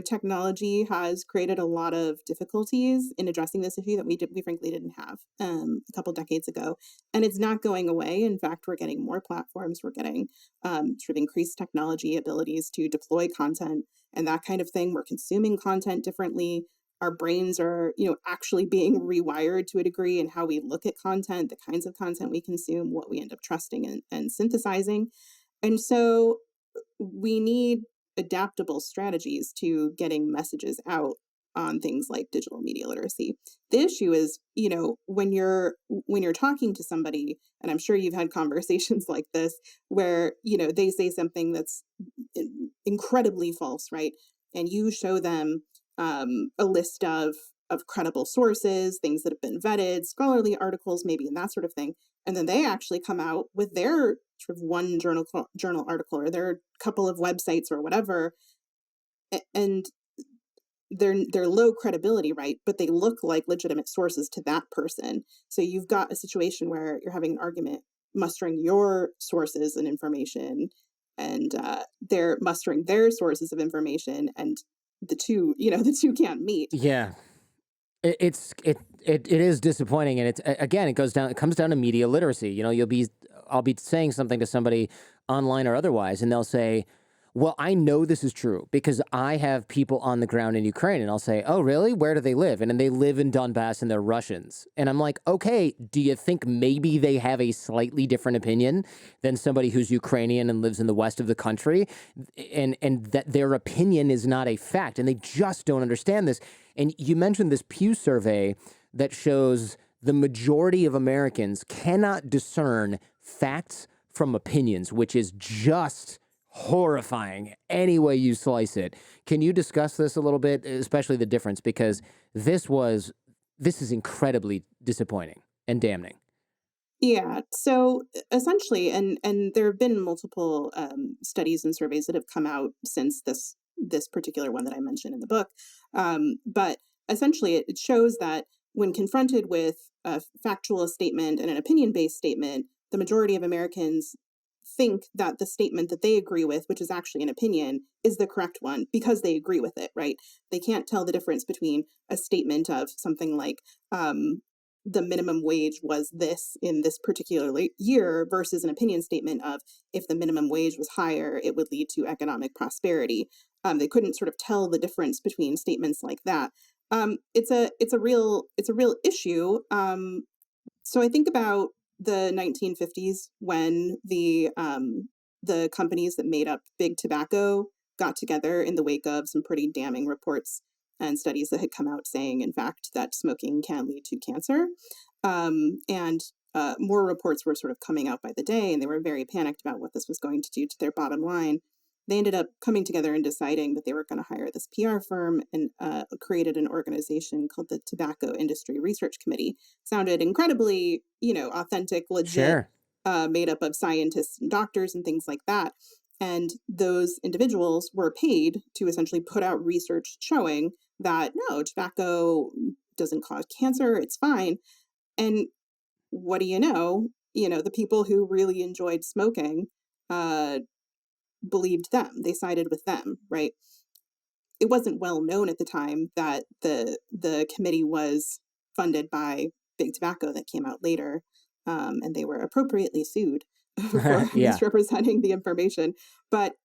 technology has created a lot of difficulties in addressing this issue that we frankly didn't have a couple decades ago, and it's not going away. In fact, we're getting more platforms. We're getting sort of increased technology abilities to deploy content and that kind of thing. We're consuming content differently. Our brains are, actually being rewired to a degree in how we look at content, the kinds of content we consume, what we end up trusting and synthesizing. And so we need adaptable strategies to getting messages out on things like digital media literacy. The issue is, when you're talking to somebody, and I'm sure you've had conversations like this, where, they say something that's incredibly false, right? And you show them a list of credible sources, things that have been vetted, scholarly articles, maybe, and that sort of thing. And then they actually come out with their sort of one journal article or their couple of websites or whatever, and they're low credibility, right? But they look like legitimate sources to that person. So you've got a situation where you're having an argument mustering your sources and information, and they're mustering their sources of information, and the two can't meet. Yeah. It is disappointing, and again, it comes down to media literacy. I'll be saying something to somebody online or otherwise, and they'll say, "Well, I know this is true because I have people on the ground in Ukraine," and I'll say, "Oh, really? Where do they live?" And then they live in Donbass, and they're Russians, and I'm like, "Okay, do you think maybe they have a slightly different opinion than somebody who's Ukrainian and lives in the west of the country, and that their opinion is not a fact, and they just don't understand this?" And you mentioned this Pew survey that shows the majority of Americans cannot discern facts from opinions, which is just horrifying any way you slice it. Can you discuss this a little bit, especially the difference? Because this is incredibly disappointing and damning. Yeah. So essentially, and there have been multiple studies and surveys that have come out since this particular one that I mentioned in the book. But essentially, it shows that when confronted with a factual statement and an opinion based statement, the majority of Americans think that the statement that they agree with, which is actually an opinion, is the correct one because they agree with it, right? They can't tell the difference between a statement of something like, the minimum wage was this in this particular year versus an opinion statement of if the minimum wage was higher, it would lead to economic prosperity. They couldn't sort of tell the difference between statements like that. It's a real issue. So I think about the 1950s when the companies that made up big tobacco got together in the wake of some pretty damning reports and studies that had come out saying, in fact, that smoking can lead to cancer. And more reports were sort of coming out by the day, and they were very panicked about what this was going to do to their bottom line. They ended up coming together and deciding that they were going to hire this PR firm and created an organization called the Tobacco Industry Research Committee. Sounded incredibly, authentic, legit, Sure. made up of scientists and doctors and things like that. And those individuals were paid to essentially put out research showing that no, tobacco doesn't cause cancer, it's fine. And what do you know? The people who really enjoyed smoking uh, believed them. They sided with them, right? It wasn't well known at the time that the committee was funded by Big Tobacco that came out later, and they were appropriately sued for Yeah. misrepresenting the information. But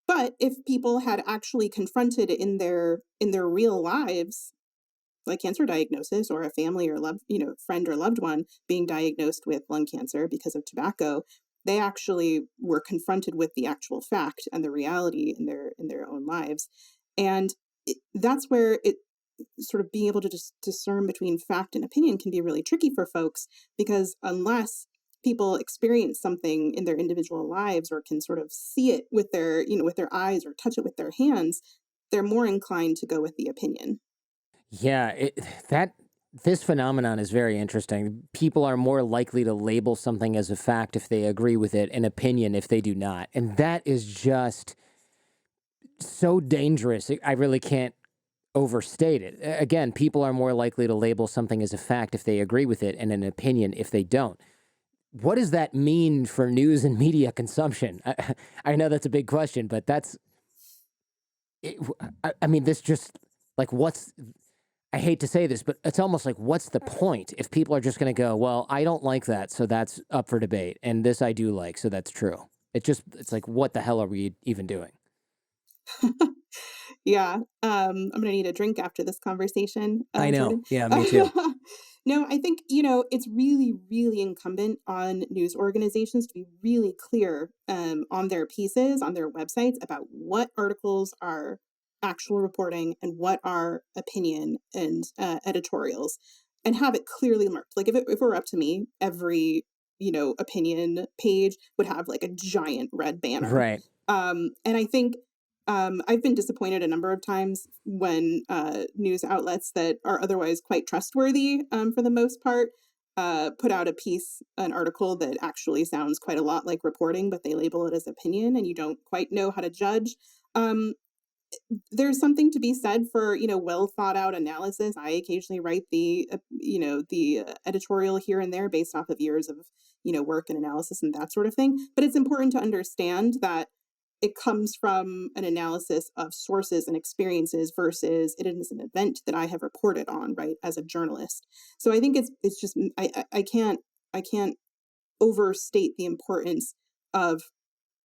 but if people had actually confronted in their real lives like cancer diagnosis or a family or friend or loved one being diagnosed with lung cancer because of tobacco, they actually were confronted with the actual fact and the reality in their own lives. And that's where it sort of being able to just discern between fact and opinion can be really tricky for folks because unless people experience something in their individual lives or can sort of see it with their with their eyes or touch it with their hands, they're more inclined to go with the opinion. Yeah, that this phenomenon is very interesting. People are more likely to label something as a fact if they agree with it, an opinion if they do not. And that is just so dangerous. I really can't overstate it. Again, people are more likely to label something as a fact if they agree with it and an opinion if they don't. What does that mean for news and media consumption? I know that's a big question, but it, I mean, this just like what's I hate to say this, but it's almost like, what's the point if people are just going to go, well, I don't like that, so that's up for debate, and this I do like, so that's true. It's like, what the hell are we even doing? Yeah, I'm gonna need a drink after this conversation, I know. Jordan. Yeah, me too. No, I think, it's really, really incumbent on news organizations to be really clear, on their pieces, on their websites about what articles are actual reporting and what are opinion and, editorials, and have it clearly marked. Like, if it were up to me, every, opinion page would have, like, a giant red banner. Right. And I think I've been disappointed a number of times when news outlets that are otherwise quite trustworthy, for the most part, put out a piece, an article that actually sounds quite a lot like reporting, but they label it as opinion, and you don't quite know how to judge. Um, there's something to be said for, well thought out analysis. I occasionally write the editorial here and there based off of years of, work and analysis and that sort of thing. But it's important to understand that it comes from an analysis of sources and experiences versus it is an event that I have reported on, right, as a journalist. So I think it's just I can't overstate the importance of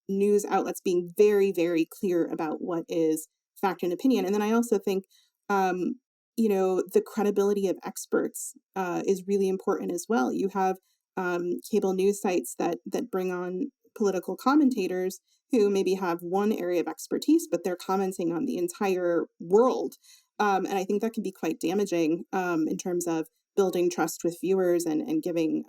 news outlets being very, very clear about what is fact and opinion. And then I also think, the credibility of experts is really important as well. You have cable news sites that bring on political commentators who maybe have one area of expertise, but they're commenting on the entire world. And I think that can be quite damaging in terms of building trust with viewers and giving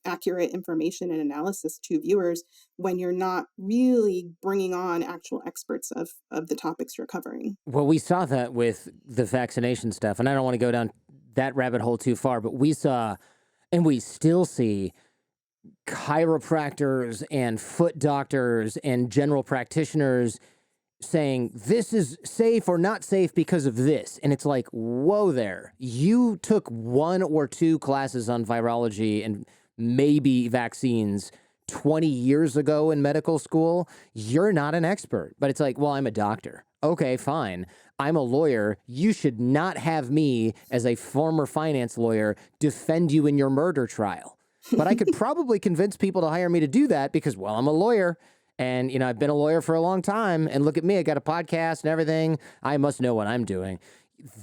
accurate information and analysis to viewers when you're not really bringing on actual experts of the topics you're covering. Well, we saw that with the vaccination stuff, and I don't want to go down that rabbit hole too far, but we saw and we still see chiropractors and foot doctors and general practitioners saying this is safe or not safe because of this. And it's like, whoa there. You took one or two classes on virology and maybe vaccines 20 years ago in medical school. You're not an expert. But it's like, well, I'm a doctor. Okay, fine. I'm a lawyer. You should not have me, as a former finance lawyer, defend you in your murder trial. But I could probably convince people to hire me to do that because, well, I'm a lawyer. And, I've been a lawyer for a long time. And look at me, I got a podcast and everything. I must know what I'm doing.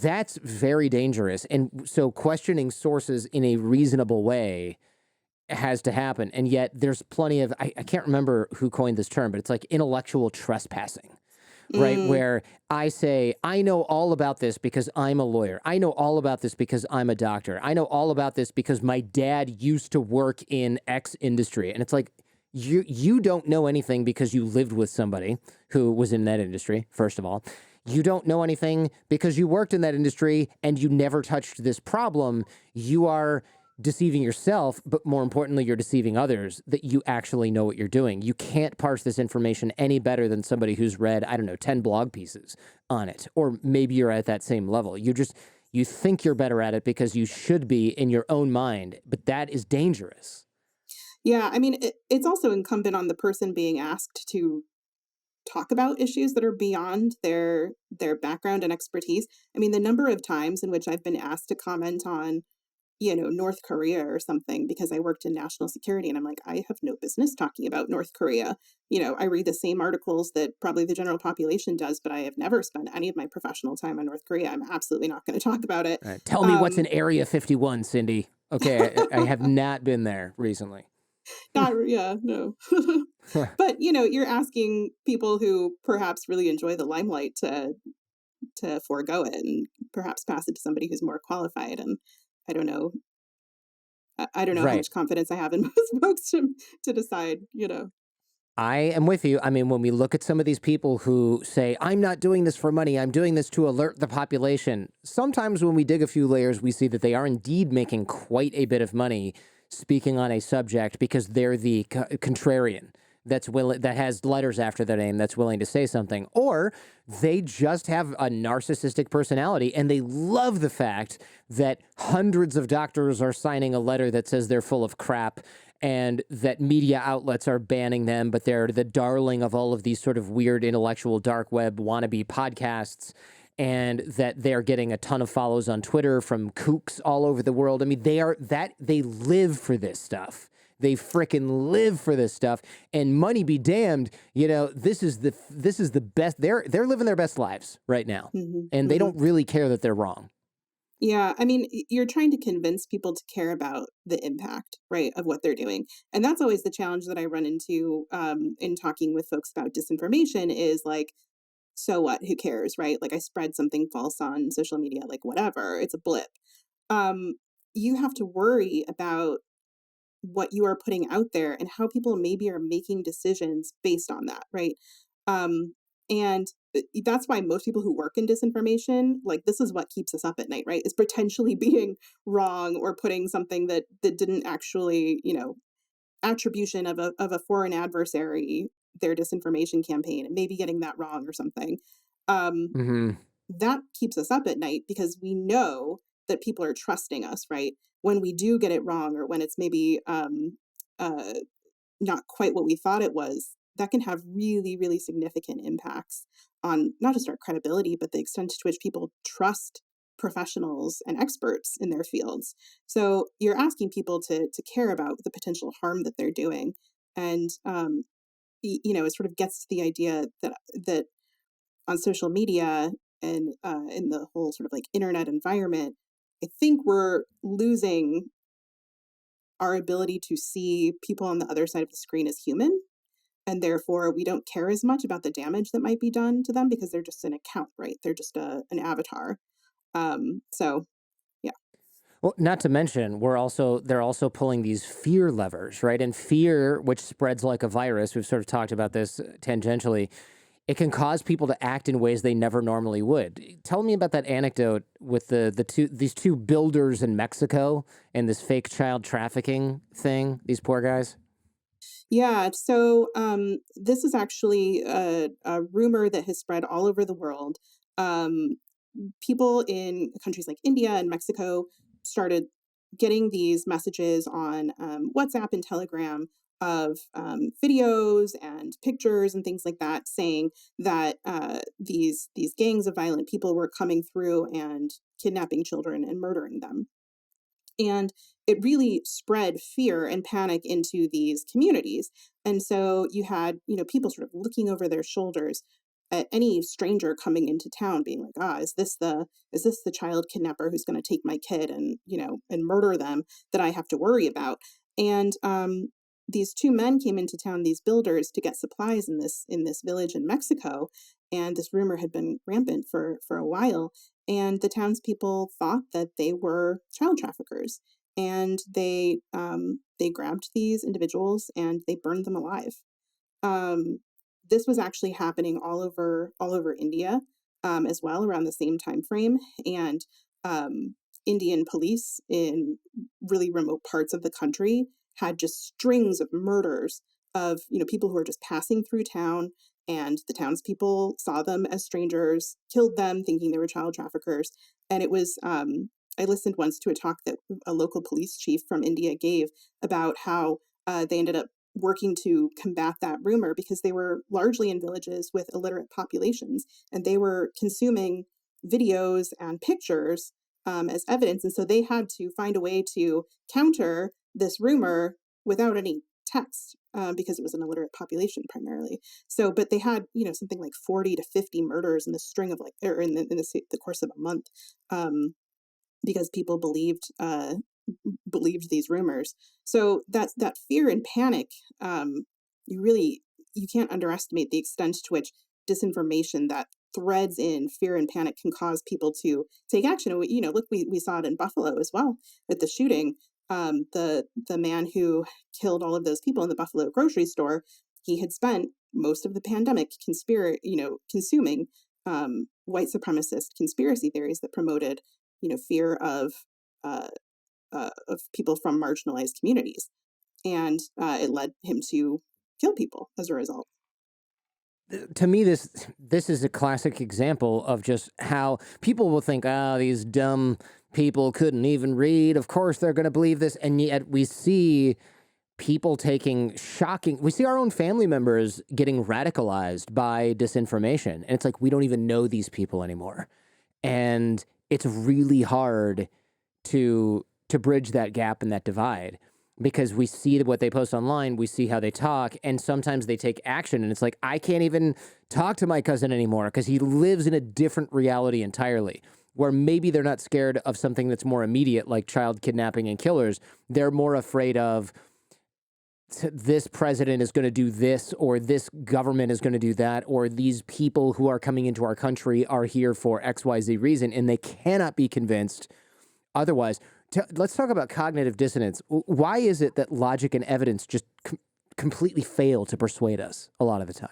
That's very dangerous. And so questioning sources in a reasonable way has to happen. And yet there's plenty of, I can't remember who coined this term, but it's like intellectual trespassing, right? Mm, Where I say, I know all about this because I'm a lawyer. I know all about this because I'm a doctor. I know all about this because my dad used to work in X industry. And it's like, you don't know anything because you lived with somebody who was in that industry, first of all. You don't know anything because you worked in that industry and you never touched this problem. You are deceiving yourself, but more importantly, you're deceiving others that you actually know what you're doing. You can't parse this information any better than somebody who's read, I don't know, 10 blog pieces on it. Or maybe you're at that same level. You think you're better at it because you should be in your own mind, but that is dangerous. yeah, I mean, it's also incumbent on the person being asked to talk about issues that are beyond their background and expertise. I mean, the number of times in which I've been asked to comment on, North Korea or something because I worked in national security and I'm like, I have no business talking about North Korea. I read the same articles that probably the general population does, but I have never spent any of my professional time on North Korea. I'm absolutely not going to talk about it. Tell me what's in Um, Area 51, Cindy. Okay, I have not been there recently. Not yeah, no. But, you're asking people who perhaps really enjoy the limelight to forego it and perhaps pass it to somebody who's more qualified, and I don't know I don't know how Right. much confidence I have in most folks to decide. I am with you. I mean, when we look at some of these people who say, I'm not doing this for money, I'm doing this to alert the population, sometimes when we dig a few layers, we see that they are indeed making quite a bit of money speaking on a subject because they're the contrarian that has letters after their name that's willing to say something, or they just have a narcissistic personality and they love the fact that hundreds of doctors are signing a letter that says they're full of crap and that media outlets are banning them, but they're the darling of all of these sort of weird intellectual dark web wannabe podcasts, and that they're getting a ton of follows on Twitter from kooks all over the world. I mean, they live for this stuff. They frickin' live for this stuff, and money be damned. This is the best. They're living their best lives right now, Mhm, and they mhm. don't really care that they're wrong. Yeah, I mean, you're trying to convince people to care about the impact, right, of what they're doing, and that's always the challenge that I run into, in talking with folks about disinformation is, like, so what? Who cares, right? Like, I spread something false on social media, like, whatever, it's a blip. Um, you have to worry about what you are putting out there and how people maybe are making decisions based on that, right? Um, and that's why most people who work in disinformation, like, this is what keeps us up at night, right? Is potentially being wrong or putting something that didn't actually, attribution of a foreign adversary, their disinformation campaign, and maybe getting that wrong or something. Um, Hmm. that keeps us up at night because we know that people are trusting us, right? When we do get it wrong or when it's maybe uh, not quite what we thought it was, that can have really, really significant impacts on not just our credibility, but the extent to which people trust professionals and experts in their fields. So you're asking people to care about the potential harm that they're doing, and it sort of gets to the idea that on social media and in the whole sort of like internet environment, I think we're losing our ability to see people on the other side of the screen as human, and therefore we don't care as much about the damage that might be done to them because they're just an account, right? They're just an avatar. So yeah. Well, not to mention, they're also pulling these fear levers, right? And fear, which spreads like a virus, we've sort of talked about this tangentially. It can cause people to act in ways they never normally would. Tell me about that anecdote with these two builders in Mexico and this fake child trafficking thing. These poor guys. Yeah, so this is actually a rumor that has spread all over the world. Um, People in countries like India and Mexico started getting these messages on WhatsApp and Telegram of videos and pictures and things like that, saying that these gangs of violent people were coming through and kidnapping children and murdering them. And it really spread fear and panic into these communities. And so you had, people sort of looking over their shoulders at any stranger coming into town being like, is this the child kidnapper who's going to take my kid and, and murder them that I have to worry about? And these two men came into town, these builders, to get supplies in this village in Mexico. And this rumor had been rampant for a while, and the townspeople thought that they were child traffickers, and they grabbed these individuals and they burned them alive. Um, this was actually happening all over India, as well, around the same time frame, and Indian police in really remote parts of the country had just strings of murders of people who were just passing through town, and the townspeople saw them as strangers, killed them, thinking they were child traffickers, and it was. I listened once to a talk that a local police chief from India gave about how they ended up working to combat that rumor because they were largely in villages with illiterate populations, and they were consuming videos and pictures as evidence. And so they had to find a way to counter this rumor without any text, because it was an illiterate population primarily. So, but they had, something like 40 to 50 murders in the string of like, or in the course of a month, because people believed these rumors. So that fear and panic, um, you can't underestimate the extent to which disinformation that threads in fear and panic can cause people to take action. And look, we saw it in Buffalo as well at the shooting. The man who killed all of those people in the Buffalo grocery store, he had spent most of the pandemic consuming white supremacist conspiracy theories that promoted fear uh, of people from marginalized communities, and it led him to kill people as a result. To me, this is a classic example of just how people will think, "Ah, these dumb people couldn't even read. Of course, they're going to believe this." And yet, we see people taking shocking. We see our own family members getting radicalized by disinformation, and it's like we don't even know these people anymore, and it's really hard to bridge that gap and that divide because we see what they post online, we see how they talk, and sometimes they take action, and it's like I can't even talk to my cousin anymore because he lives in a different reality entirely. Where maybe they're not scared of something that's more immediate, like child kidnapping and killers. They're more afraid of this president is going to do this, or this government is going to do that, or these people who are coming into our country are here for XYZ reason, and they cannot be convinced otherwise. Let's talk about cognitive dissonance. Why is it that logic and evidence just completely fail to persuade us a lot of the time?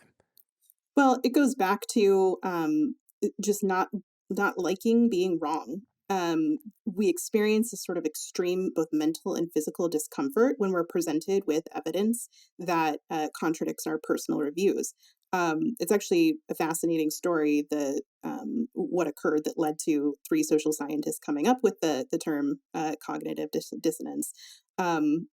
Well, it goes back to, just not liking being wrong. We experience a sort of extreme, both mental and physical discomfort when we're presented with evidence that, contradicts our personal reviews. It's actually a fascinating story, what occurred that led to 3 social scientists coming up with the term, cognitive dissonance,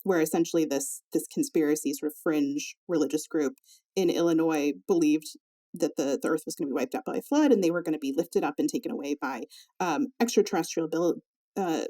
where essentially this conspiracy sort of fringe religious group in Illinois believed that the earth was going to be wiped out by a flood, and they were going to be lifted up and taken away by extraterrestrial uh,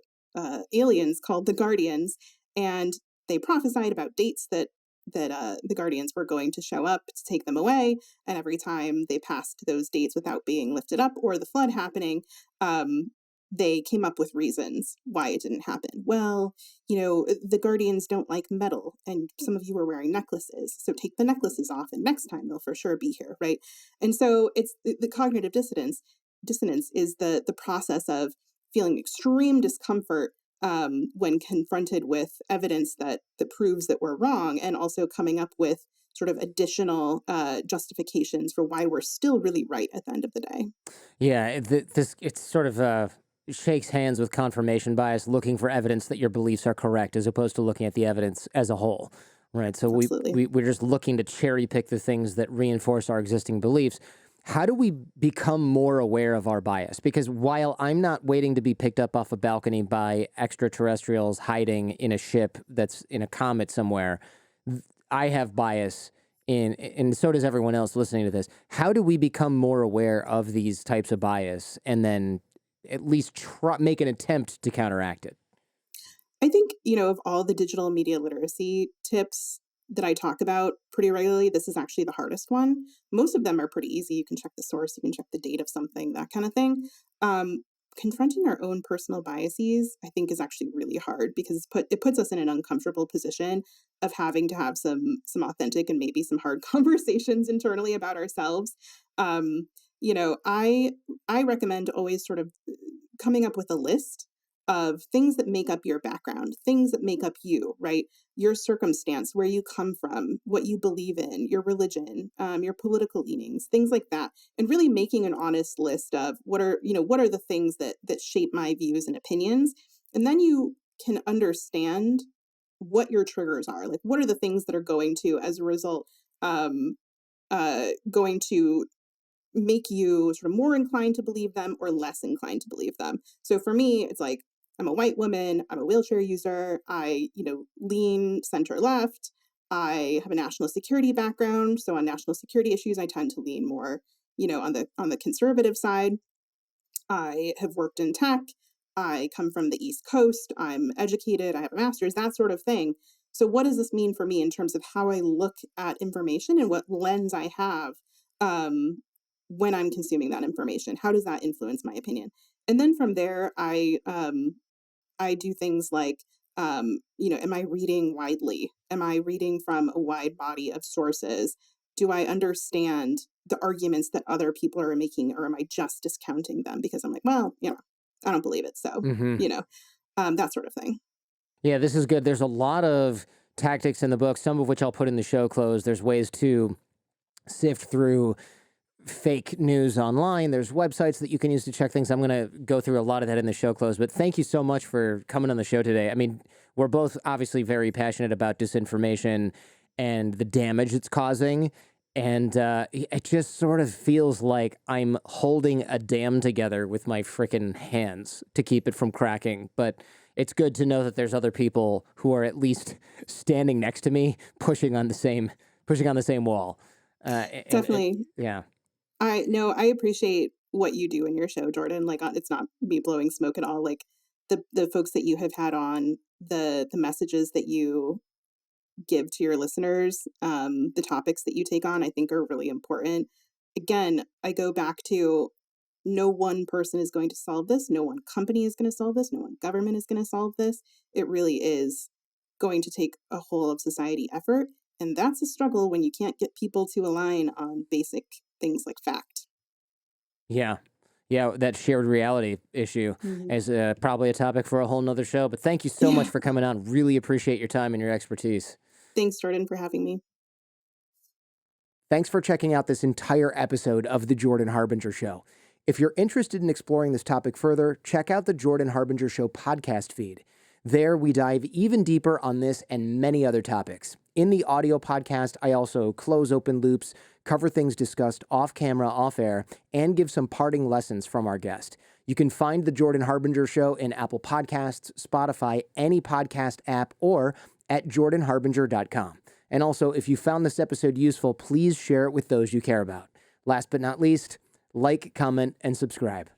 aliens called the Guardians, and they prophesied about dates that the Guardians were going to show up to take them away. And every time they passed those dates without being lifted up or the flood happening, um, they came up with reasons why it didn't happen. Well, the Guardians don't like metal, and some of you are wearing necklaces, so take the necklaces off, and next time they'll for sure be here, right? And so it's the cognitive dissonance is the process of feeling extreme discomfort when confronted with evidence that proves that we're wrong, and also coming up with sort of additional justifications for why we're still really right at the end of the day. Yeah, this it's sort of shakes hands with confirmation bias, looking for evidence that your beliefs are correct, as opposed to looking at the evidence as a whole, right? So Absolutely. we're just looking to cherry pick the things that reinforce our existing beliefs. How do we become more aware of our bias? Because while I'm not waiting to be picked up off a balcony by extraterrestrials hiding in a ship that's in a comet somewhere, I have bias and so does everyone else listening to this. How do we become more aware of these types of bias and then at least make an attempt to counteract it? I think, of all the digital media literacy tips that I talk about pretty regularly, this is actually the hardest one. Most of them are pretty easy. You can check the source, you can check the date of something, that kind of thing. Um, Confronting our own personal biases, I think, is actually really hard because it puts us in an uncomfortable position of having to have some authentic and maybe some hard conversations internally about ourselves. Um, I recommend always sort of coming up with a list of things that make up your background, things that make up you, right? Your circumstance, where you come from, what you believe in, your religion, your political leanings, things like that, and really making an honest list of what are the things that shape my views and opinions, and then you can understand what your triggers are, like what are the things that are going to, as a result, going to make you sort of more inclined to believe them or less inclined to believe them. So for me, it's like I'm a white woman, I'm a wheelchair user, I, lean center left. I have a national security background, so on national security issues I tend to lean more, on the conservative side. I have worked in tech. I come from the East Coast. I'm educated. I have a master's, that sort of thing. So, what does this mean for me in terms of how I look at information and what lens I have um, when I'm consuming that information? How does that influence my opinion? And then from there, I do things like, am I reading widely? Am I reading from a wide body of sources? Do I understand the arguments that other people are making, or am I just discounting them because I'm like, well, I don't believe it. So, Hmm. you know, that sort of thing. Yeah, this is good. There's a lot of tactics in the book, some of which I'll put in the show clothes. There's ways to sift through fake news online. There's websites that you can use to check things. I'm going to go through a lot of that in the show close, but thank you so much for coming on the show today. I mean, we're both obviously very passionate about disinformation and the damage it's causing. And it just sort of feels like I'm holding a dam together with my freaking hands to keep it from cracking. But it's good to know that there's other people who are at least standing next to me, pushing on the same wall. And Definitely. yeah. I no, I appreciate what you do in your show, Jordan. Like, it's not me blowing smoke at all. Like, the folks that you have had on, the messages that you give to your listeners, the topics that you take on, I think are really important. Again, I go back to no one person is going to solve this. No one company is going to solve this. No one government is going to solve this. It really is going to take a whole of society effort. And that's a struggle when you can't get people to align on basic things like fact. Yeah. Yeah, that shared reality issue Mhm. is probably a topic for a whole nother show. But thank you so much Yeah. for coming on. Really appreciate your time and your expertise. Thanks, Jordan, for having me. Thanks for checking out this entire episode of The Jordan Harbinger Show. If you're interested in exploring this topic further, check out the Jordan Harbinger Show podcast feed. There, we dive even deeper on this and many other topics. In the audio podcast, I also close open loops, cover things discussed off camera, off air, and give some parting lessons from our guest. You can find The Jordan Harbinger Show in Apple Podcasts, Spotify, any podcast app, or at jordanharbinger.com. And also, if you found this episode useful, please share it with those you care about. Last but not least, like, comment, and subscribe.